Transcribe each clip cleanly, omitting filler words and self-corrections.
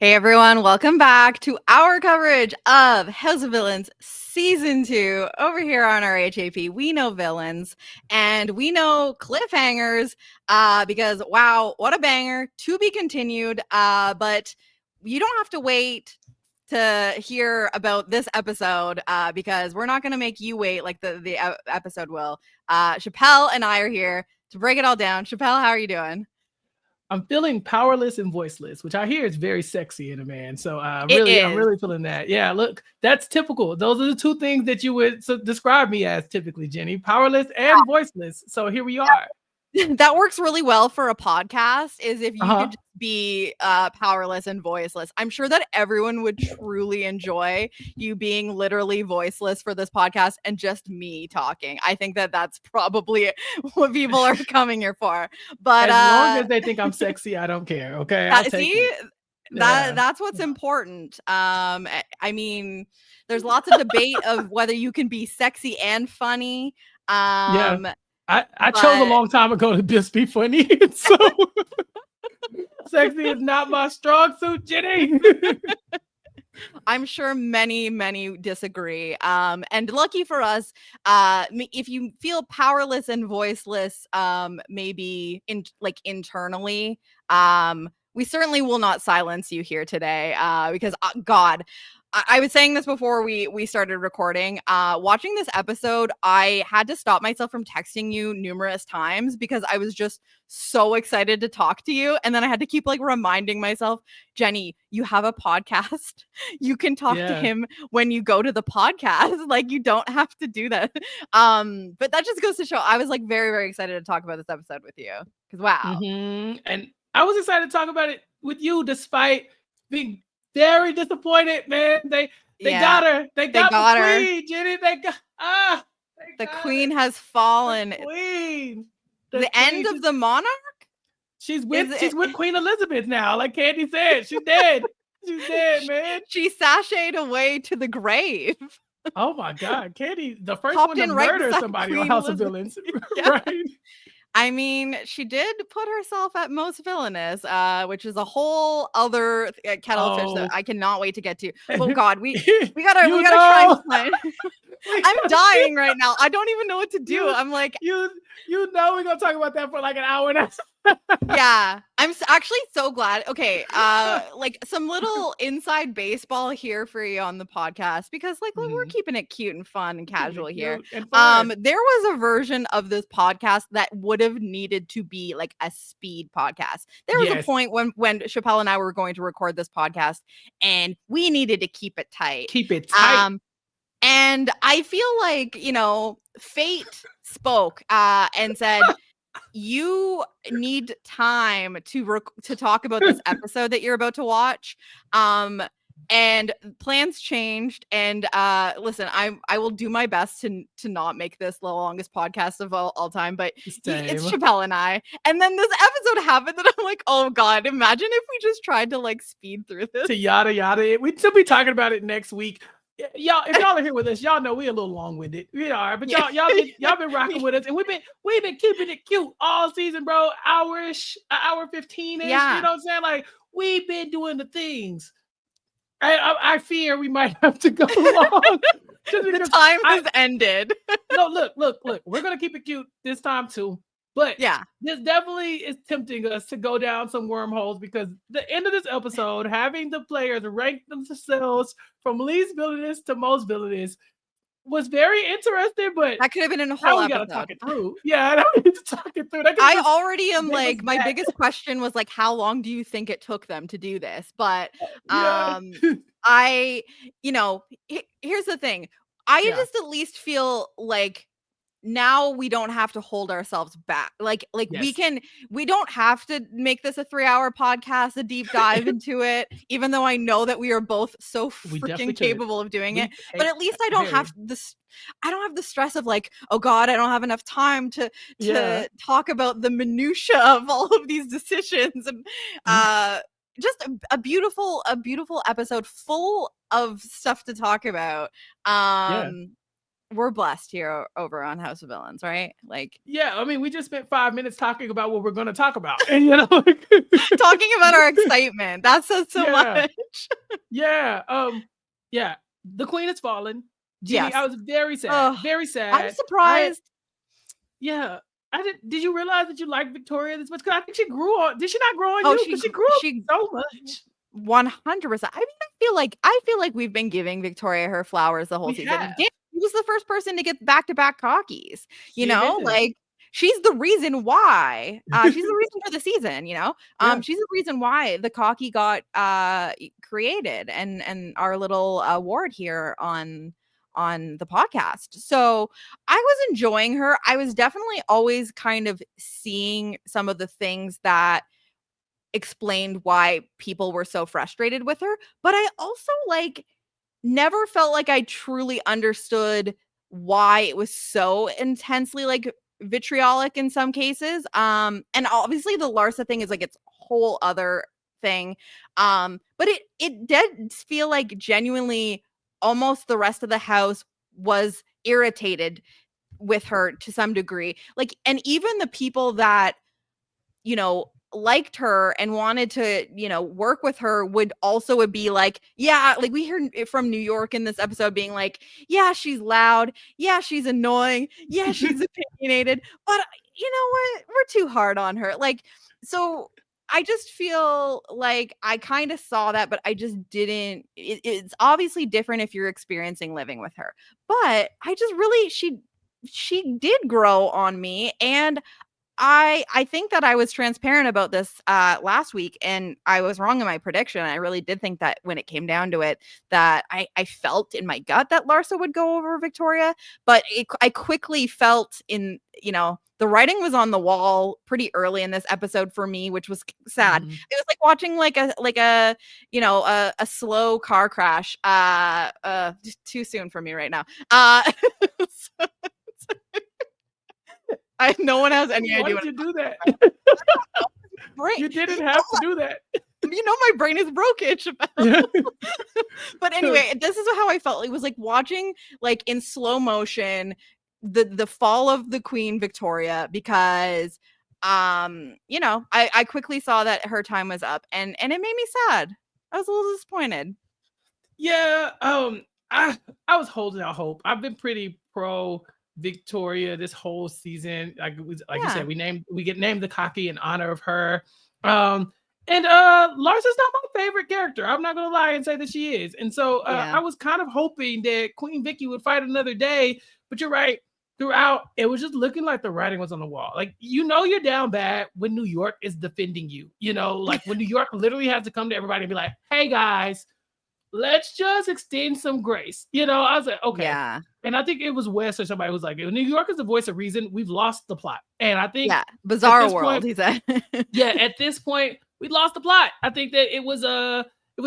Hey everyone, welcome back to our coverage of House of Villains Season 2 over here on our RHAP. We know villains and we know cliffhangers because wow, what a banger, to be continued. But you don't have to wait to hear about this episode because we're not going to make you wait like the episode will. Chappell and I are here to break it all down. Chappell, how are you doing? I'm feeling powerless and voiceless, which I hear is very sexy in a man. So I'm It really feeling that. Yeah, look, that's typical. Those are the two things that you would describe me as typically, Jenny, powerless and voiceless. So here we are. That works really well for a podcast is if you could Uh-huh. just be powerless and voiceless. I'm sure that everyone would truly enjoy you being literally voiceless for this podcast and just me talking. I think that that's probably what people are coming here for. But As long as they think I'm sexy, I don't care. Okay, I'll take see it. Yeah. that's what's important. I mean, there's lots of debate of whether you can be sexy and funny. Yeah. Um I chose a but long time ago to just be funny. So sexy is not my strong suit, Jenny. I'm sure many disagree. And lucky for us, if you feel powerless and voiceless, maybe internally, we certainly will not silence you here today. Because God, I was saying this before we started recording. Watching this episode, I had to stop myself from texting you numerous times because I was just so excited to talk to you, and then I had to keep like reminding myself, Jenny, you have a podcast. You can talk to Yeah. him when you go to the podcast. Like you don't have to do that. But that just goes to show I was like very excited to talk about this episode with you. Because wow. And I was excited to talk about it with you, despite being very disappointed. Man, they Yeah. got her. They They got the got her. queen, Jenny. They The got her. queen has The fallen. queen. The The end queen. of the monarch? She's Is with it she's with Queen Elizabeth now. Like Candy said, she's dead. She's dead, man. she sashayed away to the grave. Oh my God, Candy, the first Popped one to in right murder beside somebody on Queen House of Elizabeth. Villains, Yeah. right? I mean, she did put herself at most villainous, which is a whole other kettle of fish that Oh, I cannot wait to get to. But God, we you gotta try and know. find. We I'm gotta dying right now. I don't even know what to do. you I'm like, you you know we're gonna talk about that for like an hour and a half. yeah, I'm actually so glad. Okay, like some little inside baseball here for you on the podcast because like look, we're Mhm. keeping it cute and fun and Keeping casual it here. cute and fun. There was a version of this podcast that would have needed to be like a speed podcast. There was a Yes, point when Chappelle and I were going to record this podcast and we needed to keep it tight. keep it tight. Um, and I feel like, fate spoke and said, you need time to talk about this episode that you're about to watch. And plans changed. And listen, I will do my best to not make this the longest podcast of all time, but it's Same. Chappelle and I. And then this episode happened that I'm like, oh God, imagine if we just tried to like speed through this. To yada yada. We'd still be talking about it next week. Y'all, if y'all are here with us, y'all know we're a little long-winded. We are, but Yeah. y'all been rocking with us, and we've been keeping it cute all season, bro. Hour-ish, hour 15-ish. Yeah. You know what I'm saying? Like we've been doing the things. I fear we might have to go long. The time has ended. No, look. We're gonna keep it cute this time too. But Yeah. this definitely is tempting us to go down some wormholes because the end of this episode, having the players rank themselves from least villainous to most villainous, was very interesting. But That could have been in a now whole we gotta talk episode. it through. Yeah, now we need to talk it through. I already am bring us like, my back. biggest question was like, how long do you think it took them to do this? But Yeah. I, here's the thing. I Yeah. just at least feel like now we don't have to hold ourselves back. Like Yes. we don't have to make this a 3-hour podcast, a deep dive into it, even though I know that we are both so We definitely freaking could. capable of doing it. Hey, But at least I don't have this. I don't have the stress of like, oh God, I don't have enough time to Yeah. talk about the minutia of all of these decisions. And just a beautiful episode full of stuff to talk about. Yeah. we're blessed here over on House of Villains, right? Like Yeah, I mean, we just spent 5 minutes talking about what we're going to talk about, and talking about our excitement. That says so yeah, much. yeah, yeah. The queen has fallen. Jenny, I Yes. was very sad, Oh, very I'm sad. I surprised. Yeah, I did you realize that you liked Victoria this much? Because I think she grew on did she not grow on Oh, you? Because she grew up she so much. 100%. I mean, I feel like we've been giving Victoria her flowers the whole We season. have. Damn, she was the first person to get back-to-back cockies, you She know? is. Like, she's the reason why, she's the reason for the season, you know? Yeah. She's the reason why the cocky got, created and our little award here on the podcast. So, I was enjoying her. I was definitely always kind of seeing some of the things that explained why people were so frustrated with her, but I also, like, never felt like I truly understood why it was so intensely, like, vitriolic in some cases, and obviously the Larsa thing is, like, its whole other thing, but it did feel like genuinely almost the rest of the house was irritated with her to some degree, like, and even the people that liked her and wanted to, work with her would be like, yeah, like we hear from New York in this episode being like, yeah, she's loud. Yeah, she's annoying. Yeah, she's opinionated. But you know what? We're too hard on her. Like, so I just feel like I kind of saw that, but I just didn't. It's obviously different if you're experiencing living with her. But I just really, she did grow on me, and I think that I was transparent about this last week, and I was wrong in my prediction. I really did think that when it came down to it, that I felt in my gut that Larsa would go over Victoria, but I quickly felt the writing was on the wall pretty early in this episode for me, which was sad. Mhm. It was like watching a slow car crash. Just too soon for me right now. So no one has any Why idea did what you do that? brain. You didn't have to do that. My brain is broken, Chappell. But anyway, this is how I felt. It was like watching, like in slow motion, the fall of the Queen Victoria, because I quickly saw that her time was up, and it made me sad. I was a little disappointed. Yeah, I was holding out hope. I've been pretty pro Victoria this whole season. Like you Yeah. said, we get named the cocky in honor of her. And Larsa's not my favorite character. I'm not gonna lie and say that she is. And so Yeah. I was kind of hoping that Queen Vicky would fight another day, but you're right. Throughout, it was just looking like the writing was on the wall. Like, you're down bad when New York is defending you. Like when New York literally has to come to everybody and be like, hey guys, let's just extend some grace. I was like, okay. Yeah. And I think it was Wes or somebody who was like, New York is the voice of reason. We've lost the plot. And I think Yeah. at Bizarre this world, point, he said. yeah, at this point, we lost the plot. I think that it was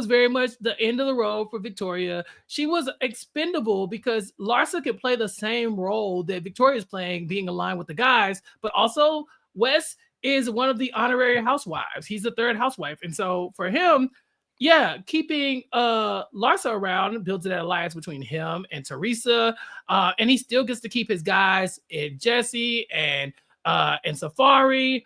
very much the end of the road for Victoria. She was expendable because Larsa could play the same role that Victoria's playing, being aligned with the guys, but also Wes is one of the honorary housewives. He's the third housewife. And so for him, yeah, keeping Larsa around builds that alliance between him and Teresa. And he still gets to keep his guys in Jesse and Safari.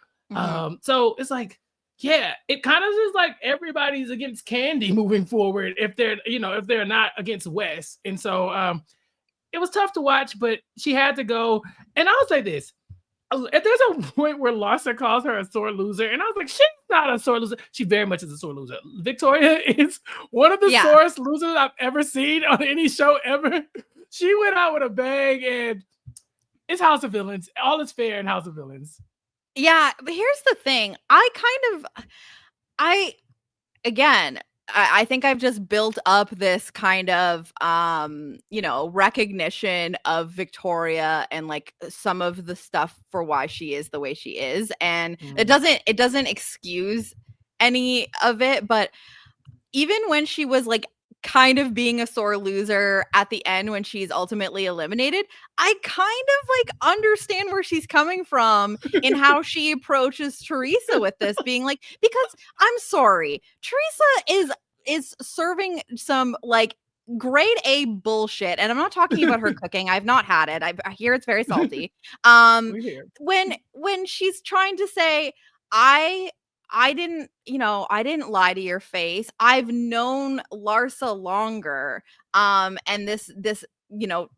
So it's like, yeah, it kind of is like everybody's against Candy moving forward if they're not against Wes. And so it was tough to watch, but she had to go. And I'll say this. If there's a point where Larsa calls her a sore loser, and I was like, she's not a sore loser. She very much is a sore loser. Victoria is one of the sorest losers I've ever seen on any show ever. She went out with a bang, and it's House of Villains. All is fair in House of Villains. Yeah, but here's the thing. I think I've just built up this kind of recognition of Victoria and like some of the stuff for why she is the way she is, and it doesn't excuse any of it, but even when she was like kind of being a sore loser at the end when she's ultimately eliminated, I kind of like understand where she's coming from in how she approaches Teresa with this, being like, because I'm sorry, Teresa is serving some like grade A bullshit. And I'm not talking about her cooking. I've not had it. I hear it's very salty. We here. When she's trying to say, I I didn't, I didn't lie to your face. I've known Larsa longer. And this, you know,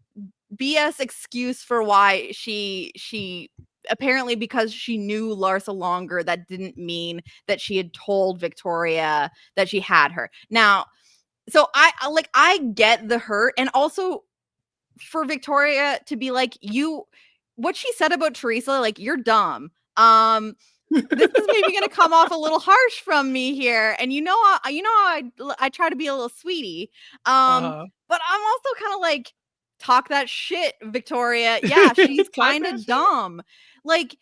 BS excuse for why she apparently, because she knew Larsa longer, that didn't mean that she had told Victoria that she had her. Now, so I get the hurt, and also for Victoria to be like, what she said about Teresa, like, you're dumb. This is maybe going to come off a little harsh from me here, and I try to be a little sweetie. Uh-huh. But I'm also kind of like, talk that shit, Victoria. Yeah, she's Talk kind that of shit. dumb. Like,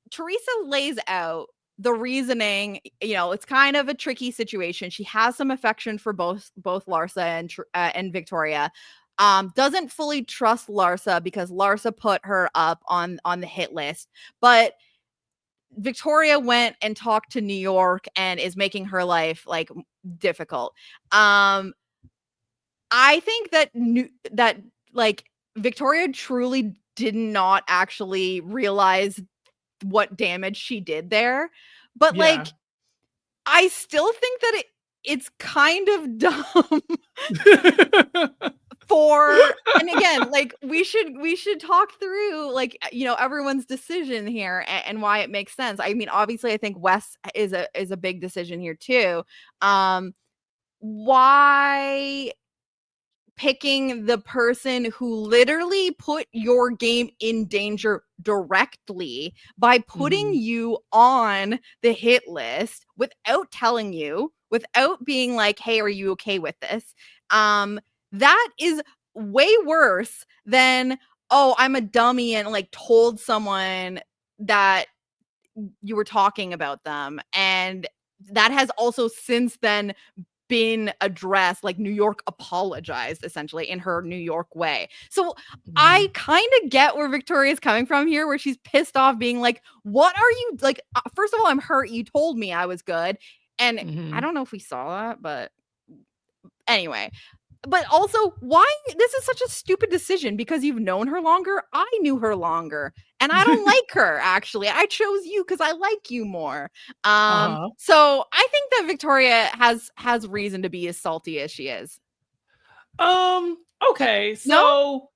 Teresa lays out the reasoning. It's kind of a tricky situation. She has some affection for both Larsa and Victoria. Doesn't fully trust Larsa because Larsa put her up on the hit list, but Victoria went and talked to New York and is making her life like difficult. I think that like Victoria truly did not actually realize what damage she did there. But Yeah. like, I still think that it's kind of dumb and again, like, we should talk through, like, everyone's decision here, and why it makes sense. I mean, obviously I think Wes is a big decision here too. Why picking the person who literally put your game in danger directly by putting Mhm. you on the hit list without telling you, without being like, hey, are you okay with this? That is way worse than, oh, I'm a dummy and like told someone that you were talking about them. And that has also since then been addressed. Like, New York apologized essentially in her New York way. So I Mhm. kind of get where Victoria's coming from here, where she's pissed off being like, what are you like? First of all, I'm hurt. You told me I was good. And I Mhm. don't know if we saw that, but anyway. But also, why this is such a stupid decision, because you've known her longer. I knew her longer, and I don't like her. Actually, I chose you because I like you more. Uh-huh. So I think that Victoria has reason to be as salty as she is. Um, okay. No,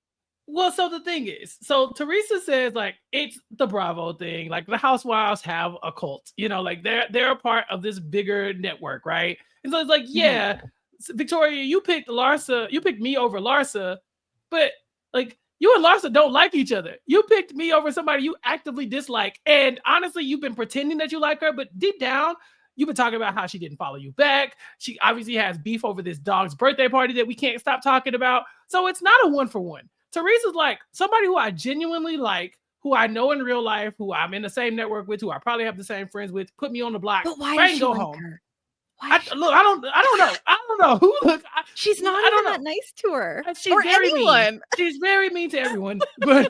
So the thing is, so Teresa says like it's the Bravo thing. Like the housewives have a cult, like they're a part of this bigger network, right? And so it's like, Mhm. yeah, Victoria, you picked Larsa, you picked me over Larsa, but like you and Larsa don't like each other. You picked me over somebody you actively dislike. And honestly, you've been pretending that you like her, but deep down, you've been talking about how she didn't follow you back. She obviously has beef over this dog's birthday party that we can't stop talking about. So it's not a one for one. Teresa's like somebody who I genuinely like, who I know in real life, who I'm in the same network with, who I probably have the same friends with, put me on the block, but why does bang, she go like home. her? Why I does she look, like her? I don't know. I don't know who look. She's not I don't even know. that nice to her She's or very mean. anyone. She's very mean to everyone. But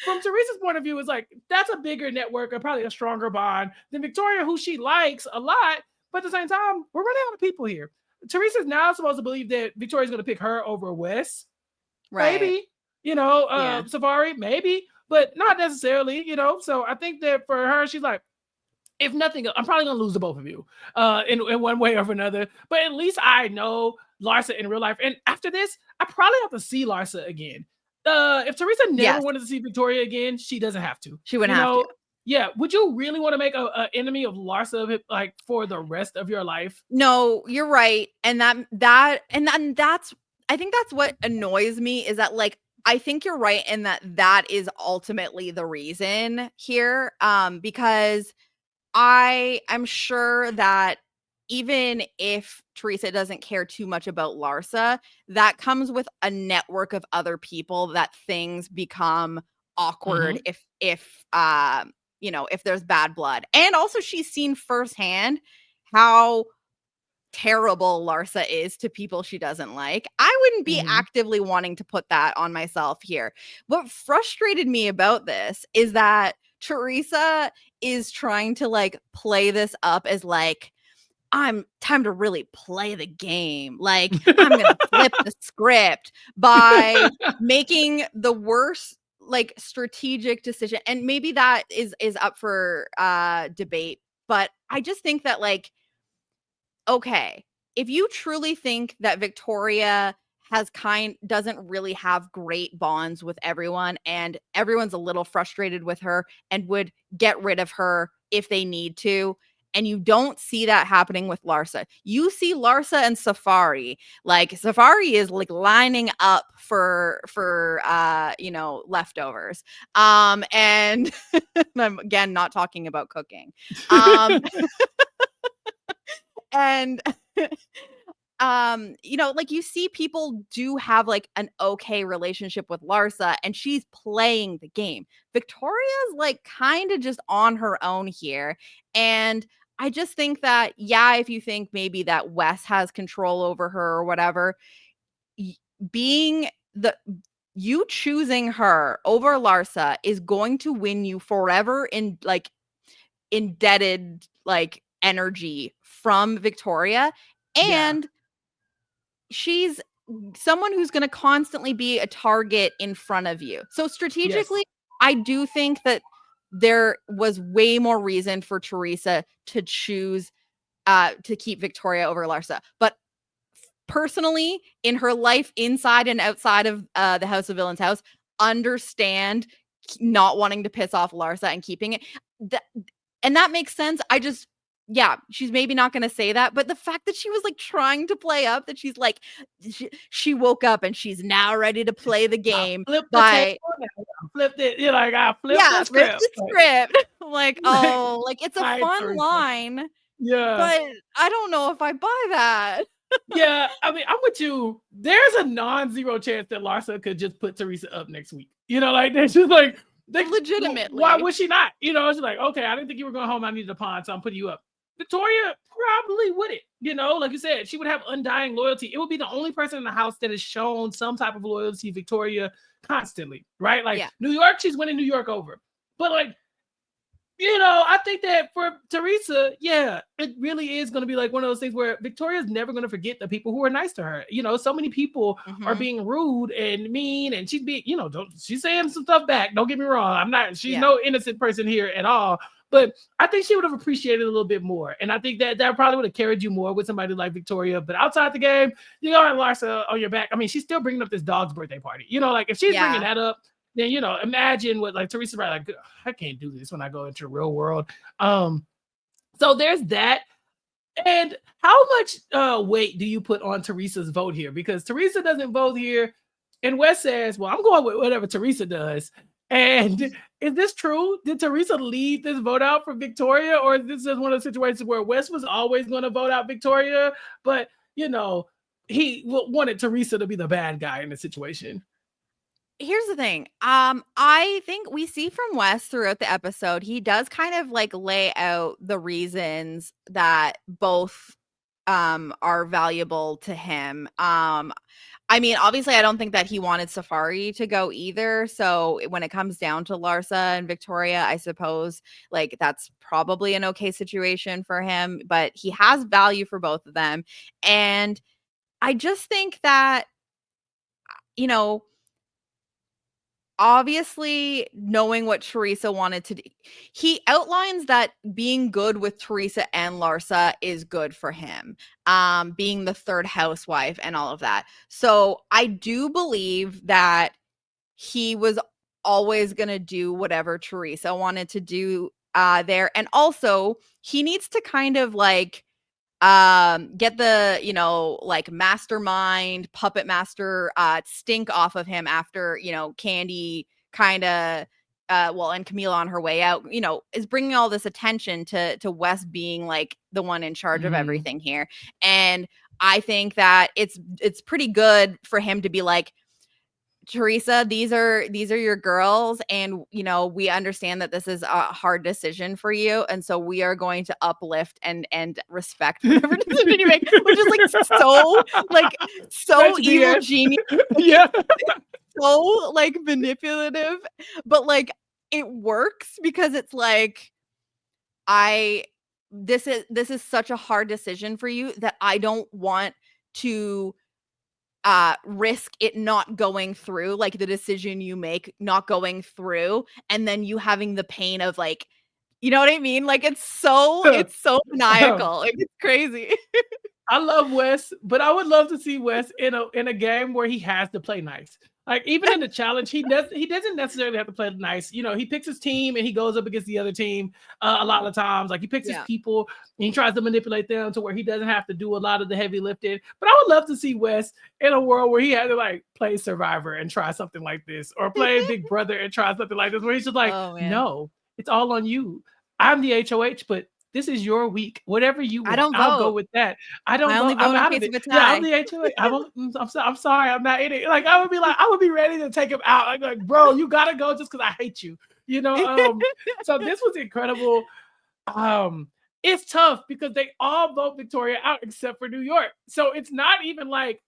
from Teresa's point of view, it's like that's a bigger network and probably a stronger bond than Victoria, who she likes a lot. But at the same time, we're running out of people here. Teresa's now supposed to believe that Victoria's going to pick her over Wes. Right. Maybe, Yeah. Safari, maybe, but not necessarily. So I think that for her, she's like, if nothing, I'm probably gonna lose to both of you, in one way or another. But at least I know Larsa in real life. And after this, I probably have to see Larsa again. If Teresa never Yes. wanted to see Victoria again, she doesn't have to. She wouldn't You have to. know, yeah. Would you really want to make a enemy of Larsa like for the rest of your life? No, you're right. And that's I think that's what annoys me, is that, like, I think you're right in that is ultimately the reason here. Because I'm sure that even if Teresa doesn't care too much about Larsa, that comes with a network of other people that things become awkward Mm-hmm. if there's bad blood. And also, she's seen firsthand how terrible Larsa is to people she doesn't like. I wouldn't be Mm-hmm. actively wanting to put that on myself here. What frustrated me about this is that Teresa is trying to like play this up as like, time to really play the game. Like, I'm gonna flip the script by making the worst like strategic decision. And maybe that is up for debate. But I just think that like, okay, if you truly think that Victoria doesn't really have great bonds with everyone and everyone's a little frustrated with her and would get rid of her if they need to, and you don't see that happening with Larsa. You see Larsa and Safari. Like Safari is like lining up for leftovers. And I'm again not talking about cooking. And like you see people do have like an okay relationship with Larsa and she's playing the game. Victoria's like kind of just on her own here. And I just think that, yeah, if you think maybe that Wes has control over her or whatever, being you choosing her over Larsa is going to win you forever in like indebted like energy from Victoria. And she's someone who's going to constantly be a target in front of you. So strategically, I do think that there was way more reason for Teresa to choose to keep Victoria over Larsa. But personally, in her life inside and outside of the House of Villains house, understand not wanting to piss off Larsa and keeping it. And that makes sense. Yeah, she's maybe not going to say that, but the fact that she was like trying to play up that she's like, she woke up and she's now ready to play the game. Flip the table now. Flipped it. You're like, I flipped the script. Like, oh, like it's a fun Teresa. line. Yeah. But I don't know if I buy that. Yeah, I mean, I'm with you. There's a non-zero chance that Larsa could just put Teresa up next week. You know, like they're just like legitimately. Why would she not? You know, it's like, okay, I didn't think you were going home. I needed a pawn, so I'm putting you up. Victoria probably wouldn't. You know, like you said, she would have undying loyalty. It would be the only person in the house that has shown some type of loyalty to Victoria constantly, right? Like New York, she's winning New York over. But like, you know, I think that for Teresa, yeah, it really is going to be like one of those things where Victoria's never going to forget the people who are nice to her. You know, so many people are being rude and mean, and she's being, you know, she's saying some stuff back. Don't get me wrong. She's no innocent person here at all. But I think she would have appreciated a little bit more. And I think that probably would have carried you more with somebody like Victoria. But outside the game, you know, Larsa on your back. I mean, she's still bringing up this dog's birthday party. You know, like if she's bringing that up, then, you know, imagine what like Teresa, right? Like, I can't do this when I go into the real world. So there's that. And how much weight do you put on Teresa's vote here? Because Teresa doesn't vote here. And Wes says, well, I'm going with whatever Teresa does. And is this true? Did Teresa lead this vote out for Victoria? Or is this just one of the situations where Wes was always going to vote out Victoria? But, you know, he wanted Teresa to be the bad guy in the situation. Here's the thing. I think we see from Wes throughout the episode, he does kind of like lay out the reasons that both are valuable to him. I mean, obviously, I don't think that he wanted Safari to go either. So when it comes down to Larsa and Victoria, I suppose like that's probably an okay situation for him. But he has value for both of them. And I just think that, you know, obviously knowing what Teresa wanted to do, he outlines that being good with Teresa and Larsa is good for him, being the third housewife and all of that. So I do believe that he was always going to do whatever Teresa wanted to do there. And also he needs to kind of like get the, you know, like mastermind puppet master stink off of him after, you know, Candy kind of and Camila on her way out, you know, is bringing all this attention to Wes being like the one in charge of everything here. And I think that it's pretty good for him to be like, Teresa, these are your girls, and you know, we understand that this is a hard decision for you, and so we are going to uplift and respect whatever decision you make, which is like so evil genius. Yeah. So like manipulative, but like it works because it's like this is such a hard decision for you that I don't want to risk it not going through, like the decision you make not going through, and then you having the pain of like, you know what I mean? Like it's so maniacal. Like it's crazy. I love Wes, but I would love to see Wes in a game where he has to play nice. Like even in the challenge, he doesn't necessarily have to play nice. You know, he picks his team and he goes up against the other team a lot of times. Like he picks his people and he tries to manipulate them to where he doesn't have to do a lot of the heavy lifting. But I would love to see Wes in a world where he had to like play Survivor and try something like this, or play Big Brother and try something like this, where he's just like, no, it's all on you. I'm the HOH, but this is your week. Whatever you want, I'll go with that. I don't vote. I'm out of it. Yeah, I'm the HOH. I'm sorry, I'm not in it. Like I would be ready to take him out. Like bro, you gotta go just because I hate you. You know. So this was incredible. It's tough because they all vote Victoria out except for New York. So it's not even like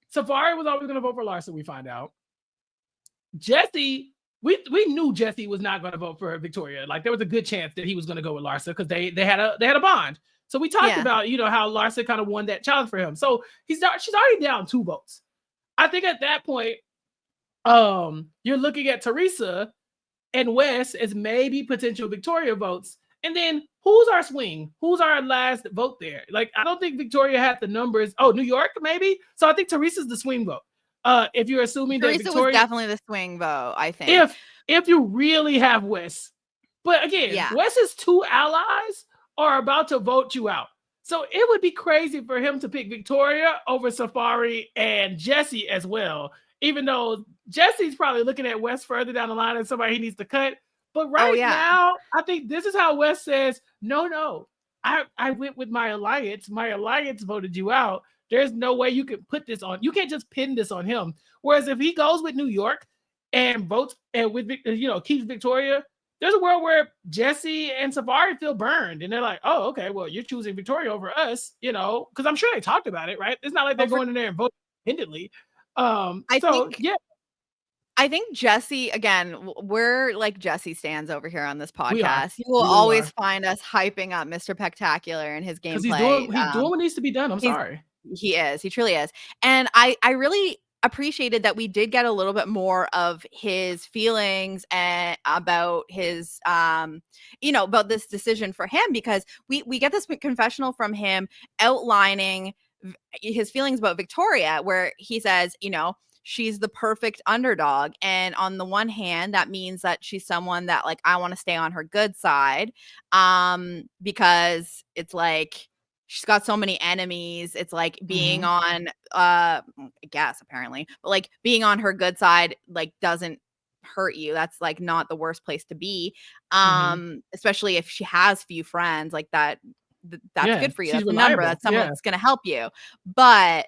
Safari was always going to vote for Larsa. We find out. Jesse. We knew Jesse was not going to vote for Victoria. Like there was a good chance that he was going to go with Larsa because they had a bond. So we talked about how Larsa kind of won that challenge for him. So she's already down 2 votes. I think at that point, you're looking at Teresa and Wes as maybe potential Victoria votes. And then who's our swing? Who's our last vote there? Like I don't think Victoria had the numbers. Oh, New York maybe. So I think Teresa's the swing vote. If you're assuming Teresa that Victoria was definitely the swing vote, I think. If you really have Wes, but again, Wes's 2 allies are about to vote you out, so it would be crazy for him to pick Victoria over Safari and Jesse as well. Even though Jesse's probably looking at Wes further down the line as somebody he needs to cut, but now I think this is how Wes says, no, I went with my alliance. My alliance voted you out. There's no way you can put this on. You can't just pin this on him. Whereas if he goes with New York and votes and with keeps Victoria, there's a world where Jesse and Safari feel burned and they're like, oh, okay, well, you're choosing Victoria over us, because I'm sure they talked about it, right? It's not like they're going in there and voting independently. I think Jesse, again, we're like Jesse stands over here on this podcast. You will really always find us hyping up Mr. Spectacular and his gameplay. He's doing what needs to be done. I'm sorry. He is. He truly is. And I really appreciated that we did get a little bit more of his feelings and about his about this decision for him, because we get this confessional from him outlining his feelings about Victoria, where he says, she's the perfect underdog. And on the one hand, that means that she's someone that like I want to stay on her good side, because it's like she's got so many enemies. It's like being on I guess apparently, but like being on her good side like doesn't hurt you. That's like not the worst place to be, especially if she has few friends like that. That's good for you. That's a number. That's someone that's going to help you. But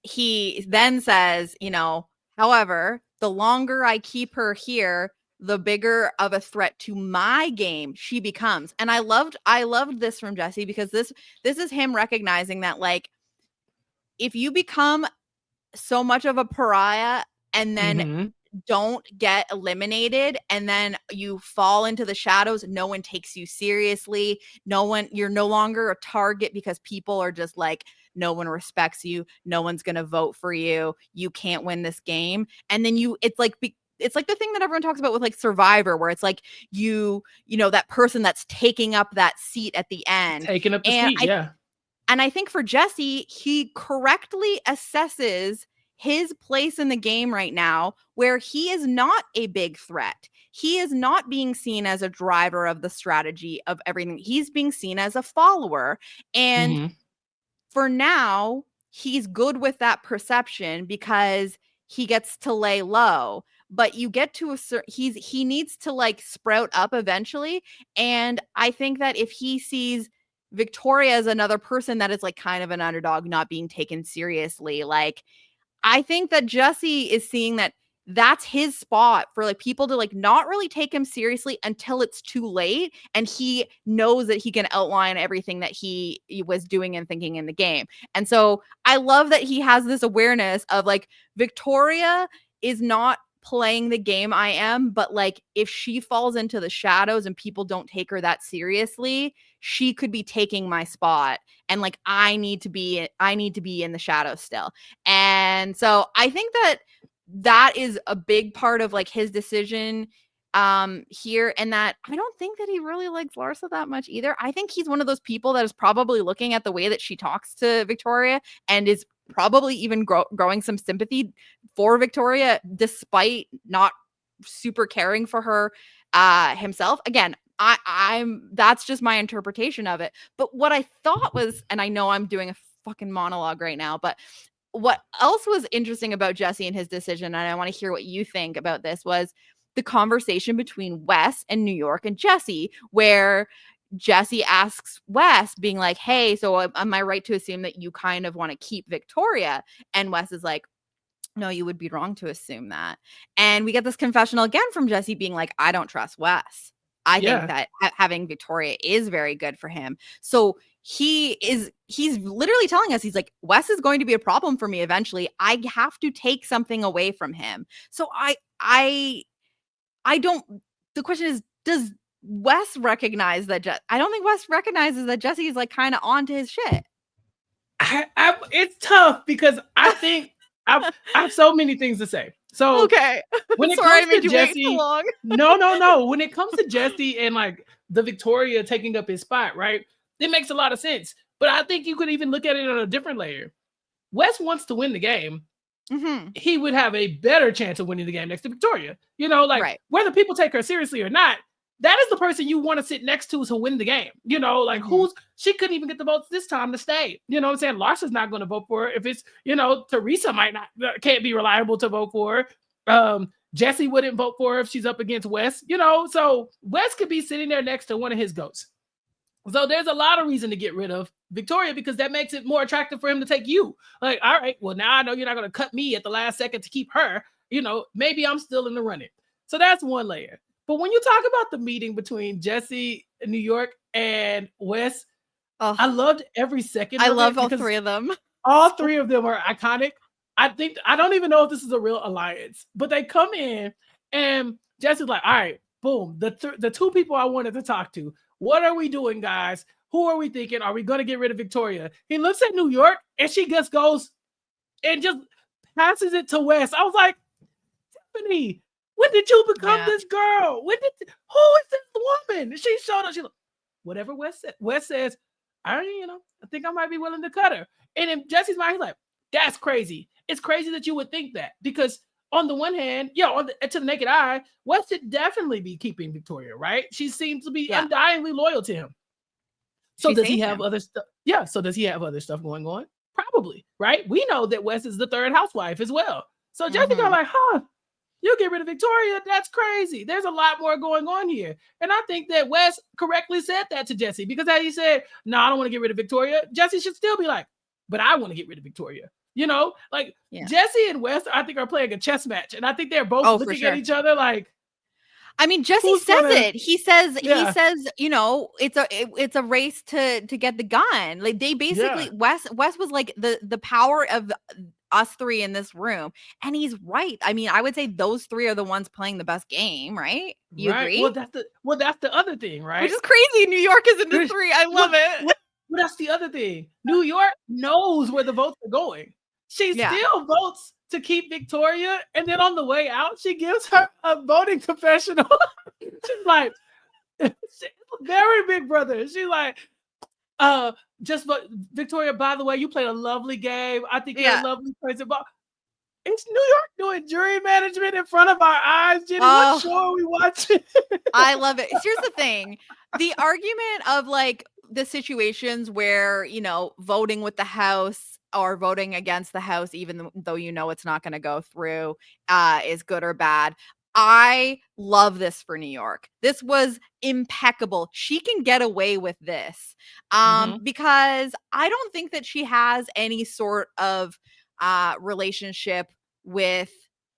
he then says, however, the longer I keep her here, the bigger of a threat to my game she becomes. And I loved this from Jesse, because this is him recognizing that like if you become so much of a pariah and then don't get eliminated and then you fall into the shadows, no one takes you seriously. You're no longer a target because people are just like, no one respects you. No one's going to vote for you. You can't win this game. And then it's like the thing that everyone talks about with like Survivor, where it's like that person that's taking up that seat at the end. Taking up the seat, And I think for Jesse, he correctly assesses his place in the game right now, where he is not a big threat. He is not being seen as a driver of the strategy of everything. He's being seen as a follower. And for now, he's good with that perception because he gets to lay low. But you get to he needs to like sprout up eventually. And I think that if he sees Victoria as another person that is like kind of an underdog, not being taken seriously, like I think that Jesse is seeing that that's his spot for like people to like not really take him seriously until it's too late. And he knows that he can outline everything that he was doing and thinking in the game. And so I love that he has this awareness of like Victoria is not playing the game I am, but like if she falls into the shadows and people don't take her that seriously, she could be taking my spot, and like I need to be in the shadows still. And so I think that is a big part of like his decision here, and that I don't think that he really likes Larsa that much either. I think he's one of those people that is probably looking at the way that she talks to Victoria and is probably even growing some sympathy for Victoria despite not super caring for her himself. Again, I'm that's just my interpretation of it. But what I thought was, and I know I'm doing a fucking monologue right now, but what else was interesting about Jesse and his decision, and I want to hear what you think about this, was the conversation between Wes and New York and Jesse, where Jesse asks Wes, being like, hey, so am I right to assume that you kind of want to keep Victoria? And Wes is like, no, you would be wrong to assume that. And we get this confessional again from Jesse being like, I don't trust Wes. I think Yeah. that having Victoria is very good for him. So he's literally telling us, he's like, Wes is going to be a problem for me eventually. I have to take something away from him. So I don't, the question is, does Wes recognize that? I don't think Wes recognizes that Jesse is like kind of onto his shit. It's tough because I think I have so many things to say. So okay. when it Sorry, comes I made to you wait so Jesse, long. no. When it comes to Jesse and like the Victoria taking up his spot, right? It makes a lot of sense. But I think you could even look at it on a different layer. Wes wants to win the game. Mm-hmm. He would have a better chance of winning the game next to Victoria. You know, like Right. whether people take her seriously or not, that is the person you want to sit next to win the game. You know, like she couldn't even get the votes this time to stay. You know what I'm saying? Larsa's not going to vote for her. If it's, Teresa can't be reliable to vote for her. Jesse wouldn't vote for her if she's up against Wes, so Wes could be sitting there next to one of his goats. So there's a lot of reason to get rid of Victoria because that makes it more attractive for him to take you. Like, all right, well, now I know you're not going to cut me at the last second to keep her. Maybe I'm still in the running. So that's one layer. But when you talk about the meeting between Jesse, New York, and Wes, I loved every second of it. I love all three of them. All three of them are iconic. I don't even know if this is a real alliance, but they come in and Jesse's like, all right, boom, the two people I wanted to talk to. What are we doing, guys? Who are we thinking? Are we going to get rid of Victoria? He looks at New York and she just goes and just passes it to Wes. I was like, Tiffany, when did you become this girl? Who is this woman? She showed up. She's like, whatever Wes says, I think I might be willing to cut her. And in Jesse's mind, he's like, that's crazy. It's crazy that you would think that because on the one hand, to the naked eye, Wes should definitely be keeping Victoria, right? She seems to be undyingly loyal to him. So does he have other stuff? Yeah. So does he have other stuff going on? Probably, right? We know that Wes is the third housewife as well. So Jesse got like, you get rid of Victoria? That's crazy. There's a lot more going on here. And I think that Wes correctly said that to Jesse because as he said, no, I don't want to get rid of Victoria. Jesse should still be like, but I want to get rid of Victoria. Jesse and Wes, I think, are playing a chess match. And I think they're both looking at each other like, I mean, Jesse says it. He says, it's a race to get the gun. Like they basically, Wes was like the power of us three in this room. And he's right. I mean, I would say those three are the ones playing the best game, right? You agree? Well, that's the other thing, right? Which is crazy. New York is in this three. I love it. Well, that's the other thing. New York knows where the votes are going. She still votes to keep Victoria, and then on the way out, she gives her a voting confessional. She's like, very big brother. She's like, Victoria, by the way, you played a lovely game. I think you're a lovely person. But it's New York doing jury management in front of our eyes. Jenny, what show are we watching? I love it. Here's the thing. The argument of like the situations where, voting with the House or voting against the House, even though it's not going to go through, is good or bad. I love this for New York. This was impeccable. She can get away with this because I don't think that she has any sort of relationship with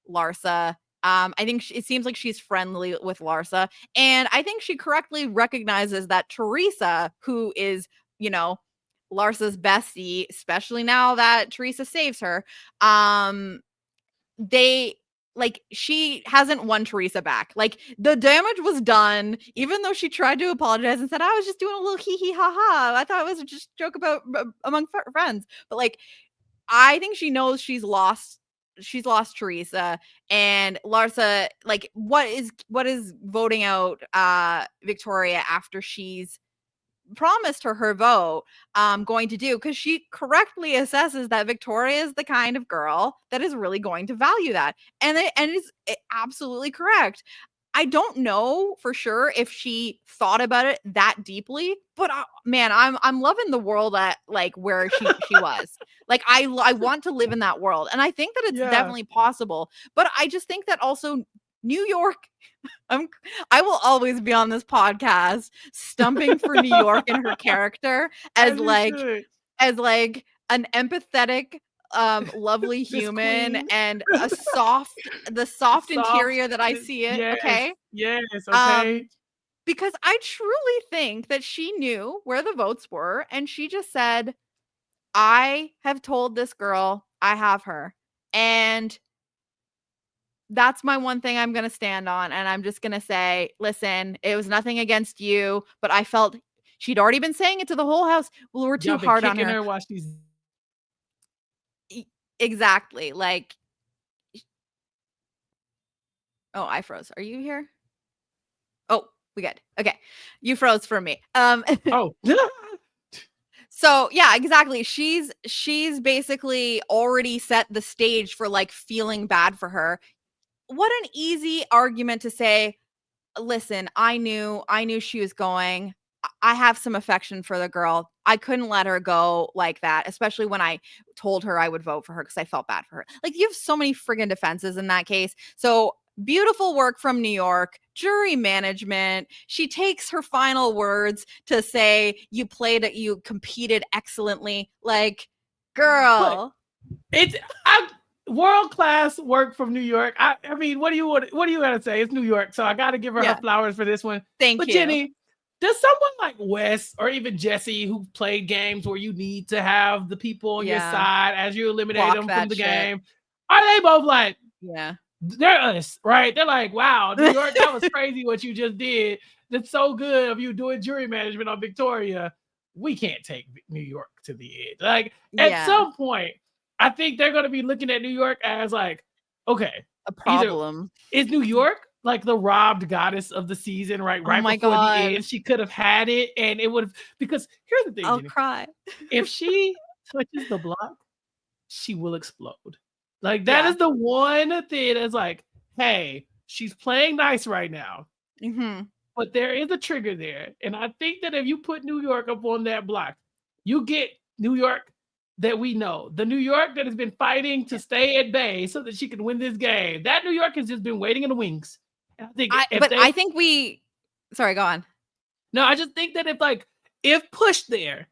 Larsa. I think it seems like she's friendly with Larsa. And I think she correctly recognizes that Teresa, who is, Larsa's bestie, especially now that Teresa saves her, like she hasn't won Teresa back. Like the damage was done, even though she tried to apologize and said, I was just doing a little hee hee ha ha. I thought it was just a joke about among friends. But like, I think she knows she's lost Teresa, and Larsa, like, what is voting out Victoria after she's promised her vote going to do, because she correctly assesses that Victoria is the kind of girl that is really going to value that, and it's absolutely correct. I don't know for sure if she thought about it that deeply, but man, I'm loving the world at like where she was. Like I want to live in that world, and I think that it's Yeah. definitely possible. But I just think that also New York, I will always be on this podcast stumping for New York and her character As you should. as like an empathetic, lovely This human queen. and the soft Soft. interior that I see it. Yes. Okay. Yes. Um, Okay. because I truly think that she knew where the votes were, and she just said, I have told this girl I have her. And that's my one thing I'm going to stand on. And I'm just going to say, listen, it was nothing against you, but I felt she'd already been saying it to the whole house. Well, we're too Y'all been hard on kicking her. her while she's Exactly. Like, oh, I froze. Are you here? Oh, we good. Okay. You froze for me. oh. So yeah, exactly. She's basically already set the stage for like feeling bad for her. What an easy argument to say, listen, I knew she was going. I have some affection for the girl. I couldn't let her go like that, especially when I told her I would vote for her because I felt bad for her. Like, you have so many friggin' defenses in that case. So beautiful work from New York, jury management. She takes her final words to say, you competed excellently. Like, But girl. it's world class work from New York. I mean, what do you gotta say? It's New York, so I gotta give her Yeah. flowers for this one. Thank But you. Jenny, does someone like Wes or even Jesse, who played games where you need to have the people on your Yeah. side as you eliminate Clock them from that the shit. game, are they both like, Yeah. they're us, right? They're like, wow, New York, that was crazy what you just did. That's so good of you doing jury management on Victoria. We can't take New York to the end. Like, at Yeah. some point, I think they're going to be looking at New York as like, okay, A either problem. is New York like the robbed goddess of the season, right? Oh Right my before the god. end, she could have had it, and it would have, because here's the thing, I'll Jenny. cry. If she touches the block, she will explode. Like, that Yeah. is the one thing that's like, hey, she's playing nice right now, Mhm. but there is a trigger there. And I think that if you put New York up on that block, you get New York that we know, the New York that has been fighting to Yeah. stay at bay so that she can win this game. That New York has just been waiting in the wings. And I think if But they, I think we sorry, go on. no, I just think that if pushed there,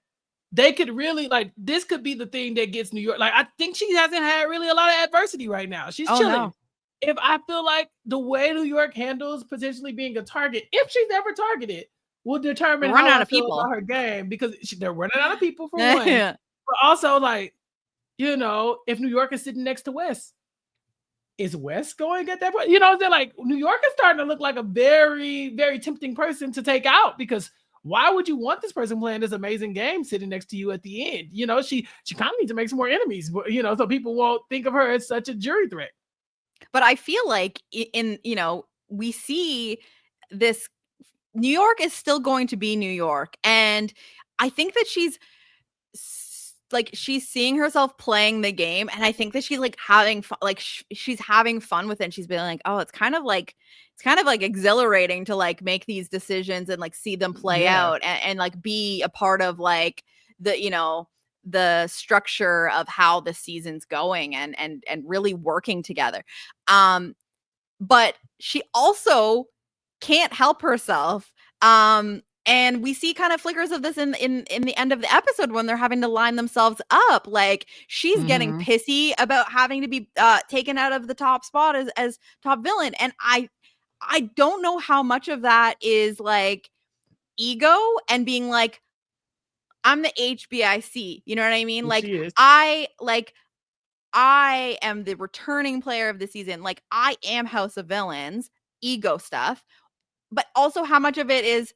they could really, like, this could be the thing that gets New York. Like, I think she hasn't had really a lot of adversity right now. She's Oh, chilling. no. If I feel like the way New York handles potentially being a target, if she's ever targeted, will We're determine running how out I of feel people. about her game, because they're running out of people for one, Yeah. but also, like, if New York is sitting next to West, is West going at that point? They're like, New York is starting to look like a very, very tempting person to take out, because why would you want this person playing this amazing game sitting next to you at the end? She kind of needs to make some more enemies, so people won't think of her as such a jury threat. But I feel like we see this. New York is still going to be New York, and I think that she's seeing herself playing the game, and I think that she's like having fun, like she's having fun with it, and she's being like, oh, it's kind of like exhilarating to like make these decisions and like see them play Yeah. out, and like be a part of like the structure of how the season's going, and really working together. um but she also can't help herself. And we see kind of flickers of this in the end of the episode when they're having to line themselves up. Like, she's getting Mhm. pissy about having to be taken out of the top spot as top villain. And I don't know how much of that is like ego and being like, I'm the HBIC. You know what I mean? Like, She is. I like I am the returning player of the season. Like, I am House of Villains, ego stuff, but also how much of it is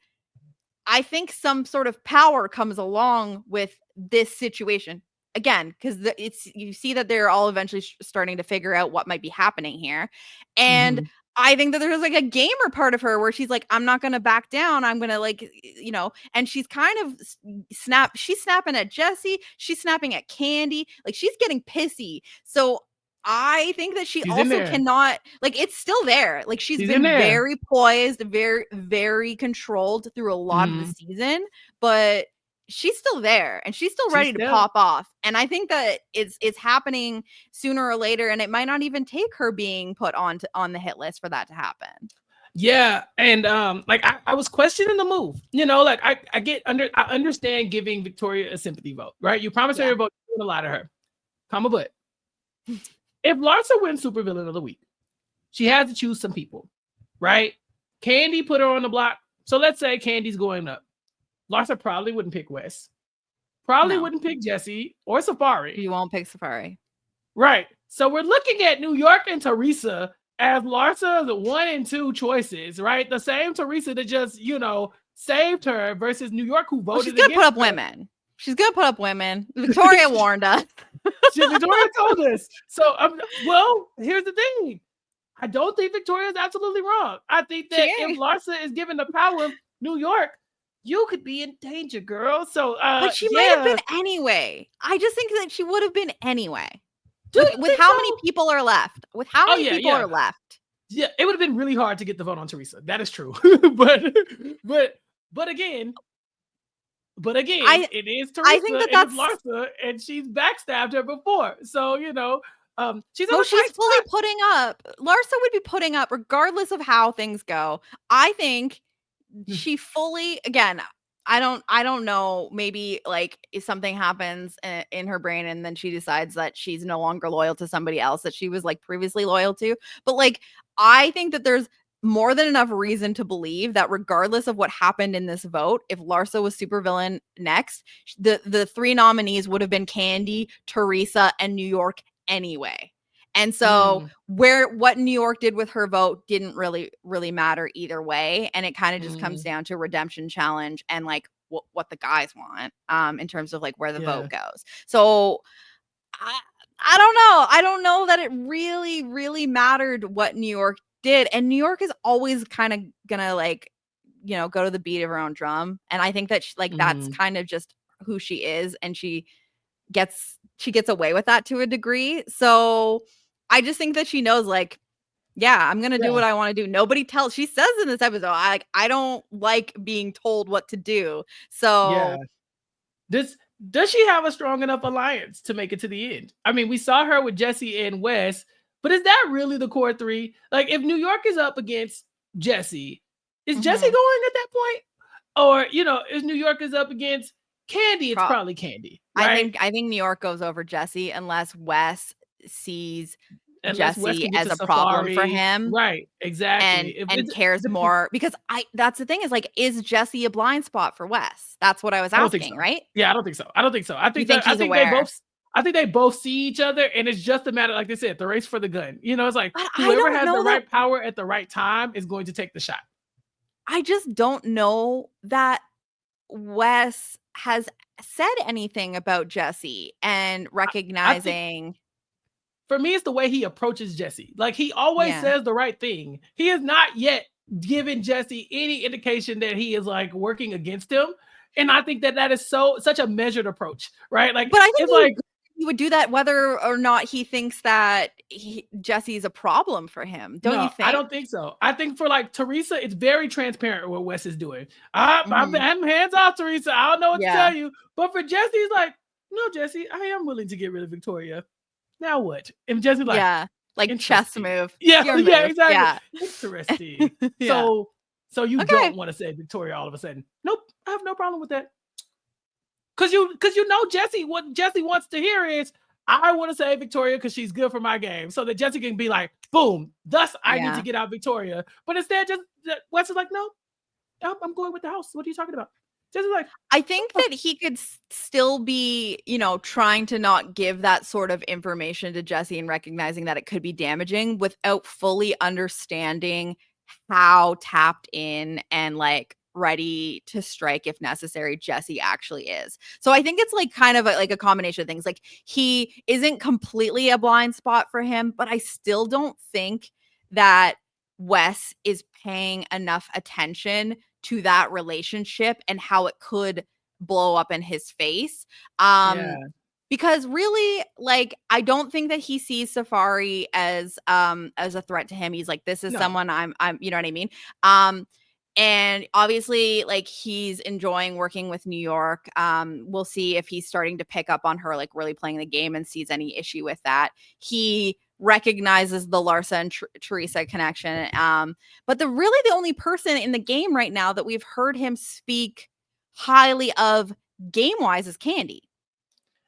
I think some sort of power comes along with this situation. Again, because it's you see that they're all eventually starting to figure out what might be happening here. And Mhm. I think that there's like a gamer part of her where she's like, I'm not gonna back down. I'm gonna like, and she's kind of she's snapping at Jesse, she's snapping at Candy, like she's getting pissy. So I think that she She's in also there. cannot, like, it's still there. Like, she's She's in been there. very poised, very, very controlled through a lot of the Mhm. season, but she's still there and she's still She's ready to still pop off. And I think that it's happening sooner or later, and it might not even take her being put on the hit list for that to happen. Yeah, and like I was questioning the move. Like I understand giving Victoria a sympathy vote, right? You promised her Yeah. a vote, you're gonna lie to her. Comma, but if Larsa wins Supervillain of the Week, she has to choose some people, right? Candy put her on the block. So let's say Candy's going up. Larsa probably wouldn't pick Wes. Probably No, wouldn't pick Jesse or Safari. you won't pick Safari. Right. So we're looking at New York and Teresa as Larsa's 1 and 2 choices, right? The same Teresa that just, saved her versus New York who Well, she's voted gonna put against up her. women. She's gonna put up women. Victoria warned us. Victoria told us. So, well, here's the thing. I don't think Victoria is absolutely wrong. I think She that if ain't. Larsa is given the power, New York, you could be in danger, girl. So, But she might have yeah. been anyway. I just think that she would have been anyway. Do you With think how many so? people are left? With how Oh, many yeah, people yeah. are left? Yeah, it would have been really hard to get the vote on Teresa. That is true. but but again, I it is I think Teresa that and it's that's Larsa, and she's backstabbed her before. So, she's in no, a she's tight fully spot. putting up. Larsa would be putting up regardless of how things go. I think she fully, again, I don't know, maybe like if something happens in her brain and then she decides that she's no longer loyal to somebody else that she was like previously loyal to, but like I think that there's more than enough reason to believe that regardless of what happened in this vote, if Larsa was supervillain next, the three nominees would have been Candy, Teresa, and New York anyway. And so Mm, what New York did with her vote didn't really matter either way, and it kind of just comes mm, down to redemption challenge and like what the guys want in terms of like where the yeah, vote goes. So I I don't know. I don't know that it really mattered what New York did, and New York is always kind of gonna like go to the beat of her own drum, and I think that like that's mm, kind of just who she is, and she gets away with that to a degree. So I just think that she knows, like, yeah, I'm gonna do yeah, what I want to do. Nobody tells. She says in this episode, I don't like being told what to do. yeah. So Does she have a strong enough alliance to make it to the end? I mean, we saw her with Jesse and Wes, but is that really the core three? Like, if New York is up against Jesse, is Jesse mhm, going at that point? Or, is New York is up against Candy? It's pro- probably Candy, I right? think I think New York goes over Jesse unless Wes sees Unless Wes Jesse can get as to a problem for Safari. him Right, exactly. and cares more, because I that's the thing, is like, is Jesse a blind spot for Wes? That's what I was I don't think asking, so. right? Yeah, I don't think so. I don't think so. I You think think that he's aware? I think they both see each other, and it's just a matter, like they said, the race for the gun. It's like But I whoever don't has the know that right power at the right time is going to take the shot. I just don't know that Wes has said anything about Jesse and I think recognizing. for me, it's the way he approaches Jesse. Like, he always Yeah. says the right thing. He has not yet given Jesse any indication that he is like working against him. And I think that is such a measured approach, right? Like, But I think it's like, he would do that whether or not he thinks that Jesse's a problem for him. Don't you no, I think? don't think so. I think for like Teresa, it's very transparent what Wes is doing. I'm Mhm. hands off, Teresa. I don't know what to Yeah. tell you. But for Jesse, he's like, no, Jesse, I am willing to get rid of Victoria. Now what? And Jesse's like, Yeah. Like chess interesting. move. Yeah, Your yeah, move. exactly. Yeah. Interesting. Yeah. So you Okay. don't want to say Victoria all of a sudden. Nope, I have no problem with that. Because you know Jesse, what Jesse wants to hear is, I want to say Victoria because she's good for my game. So that Jesse can be like, boom, thus I need to Yeah. get out Victoria. But instead, just Wes is like, no, I'm going with the house. What are you talking about? Just like, I think that he could still be, you know, trying to not give that sort of information to Jesse and recognizing that it could be damaging without fully understanding how tapped in and like ready to strike if necessary Jesse actually is. So I think it's like kind of like a combination of things. Like he isn't completely a blind spot for him, but I still don't think that Wes is paying enough attention to that relationship and how it could blow up in his face. yeah, Because really, like, I don't think that he sees Safari as a threat to him. He's like, this is no, someone I'm you know what I mean? Um and obviously like he's enjoying working with New York. We'll see if he's starting to pick up on her like really playing the game and sees any issue with that. He recognizes the Larsa and Teresa connection. But the only person in the game right now that we've heard him speak highly of game wise is Candy,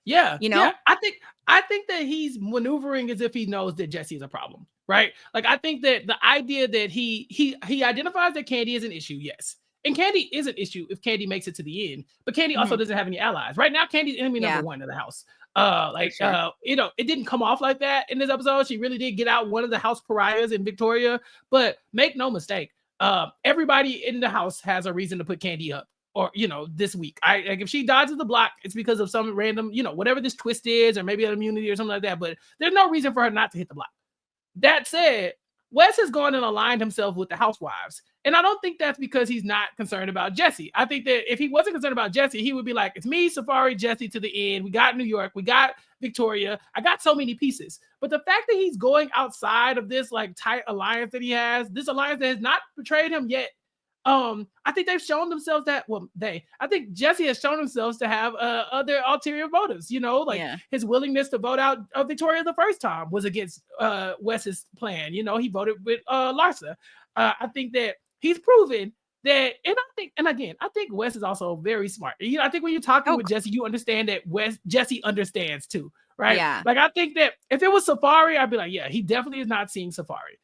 yeah, you yeah. know? I think that he's maneuvering as if he knows that Jesse is a problem, right? Like I think that the idea that he identifies that Candy is an issue, yes. And Candy is an issue if Candy makes it to the end. But Candy also Mhm. doesn't have any allies. Right now, Candy's enemy number Yeah, one in the house. for sure. You know, it didn't come off like that in this episode. She really did get out one of the house pariahs in Victoria. But make no mistake, everybody in the house has a reason to put Candy up, or you know, this week. I like if she dodges the block, it's because of some random, you know, whatever this twist is, or maybe an immunity or something like that. But there's no reason for her not to hit the block. That said, Wes has gone and aligned himself with the housewives. And I don't think that's because he's not concerned about Jesse. I think that if he wasn't concerned about Jesse, he would be like, it's me, Safari, Jesse to the end. We got New York. We got Victoria. I got so many pieces. But the fact that he's going outside of this like tight alliance that he has, this alliance that has not betrayed him yet, I think they've shown themselves that, I think Jesse has shown themselves to have other ulterior motives, you know, like Yeah. his willingness to vote out Victoria the first time was against Wes's plan. You know, he voted with Larsa. I think that he's proven that, and I think, and again, I think Wes is also very smart. You know, I think when you're talking Oh, with Jesse, you understand that Jesse understands too, right? yeah. Like I think that if it was Safari, I'd be like, yeah, he definitely is not seeing Safari.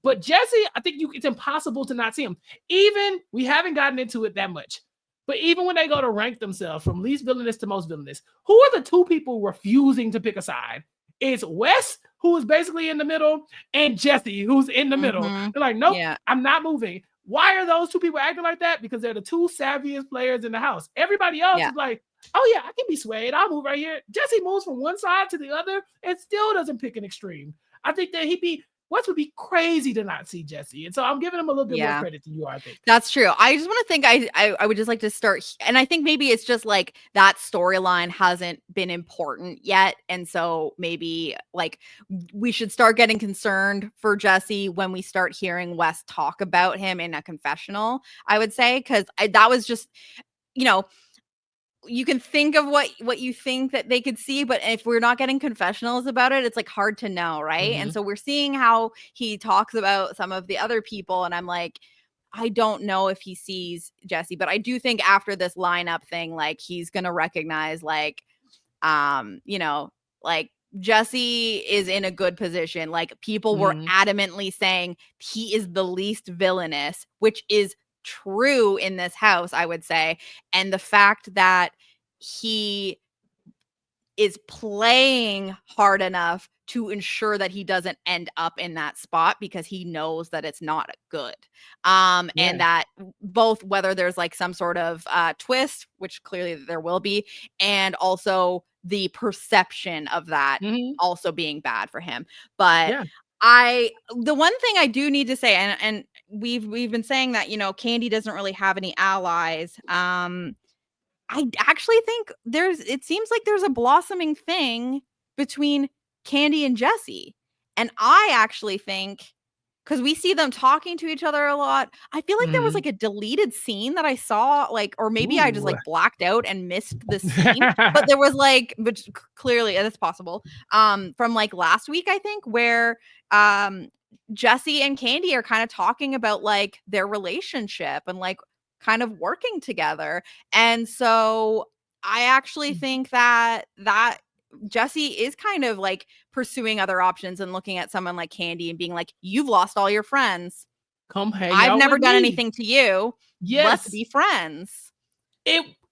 But Jesse, I think it's impossible to not see him. Even we haven't gotten into it that much. But even when they go to rank themselves from least villainous to most villainous, who are the two people refusing to pick a side? It's Wes, who is basically in the middle, and Jesse, who's in the middle. Mhm. They're like, nope, Yeah. I'm not moving. Why are those two people acting like that? Because they're the two savviest players in the house. Everybody else Yeah. is like, oh yeah, I can be swayed. I'll move right here. Jesse moves from one side to the other and still doesn't pick an extreme. I think that Wes would be crazy to not see Jesse. And so I'm giving him a little bit more Yeah. credit than you are, I think. That's true. I just want to think I would just like to start and I think maybe it's just like that storyline hasn't been important yet and so maybe like we should start getting concerned for Jesse when we start hearing Wes talk about him in a confessional, I would say, cuz that was just you know, you can think of what you think that they could see, but if we're not getting confessionals about it, it's like hard to know, right? And Mm-hmm. so we're seeing how he talks about some of the other people, and I'm like, I don't know if he sees Jesse, but I do think after this lineup thing, like he's gonna recognize, like, you know, like Jesse is in a good position. Like people were Mm-hmm. adamantly saying he is the least villainous, which is true in this house, I would say. And the fact that he is playing hard enough to ensure that he doesn't end up in that spot because he knows that it's not good. And Yeah. that both whether there's like some sort of twist, which clearly there will be, and also the perception of that Mm-hmm. also being bad for him. But Yeah. the one thing I do need to say, and we've been saying that, you know, Candy doesn't really have any allies. I actually think it seems like there's a blossoming thing between Candy and Jesse. And I actually think because we see them talking to each other a lot. I feel like there was Mm-hmm. like a deleted scene that I saw, like, or maybe I just Ooh. like blacked out and missed the scene. But there was like, which clearly that's possible. From like last week, I think, where Jesse and Candy are kind of talking about like their relationship and like kind of working together. And so I actually think that Jesse is kind of like pursuing other options and looking at someone like Candy and being like, "You've lost all your friends. Come hang I've out never with done me. anything to you. Let's Yes. be friends."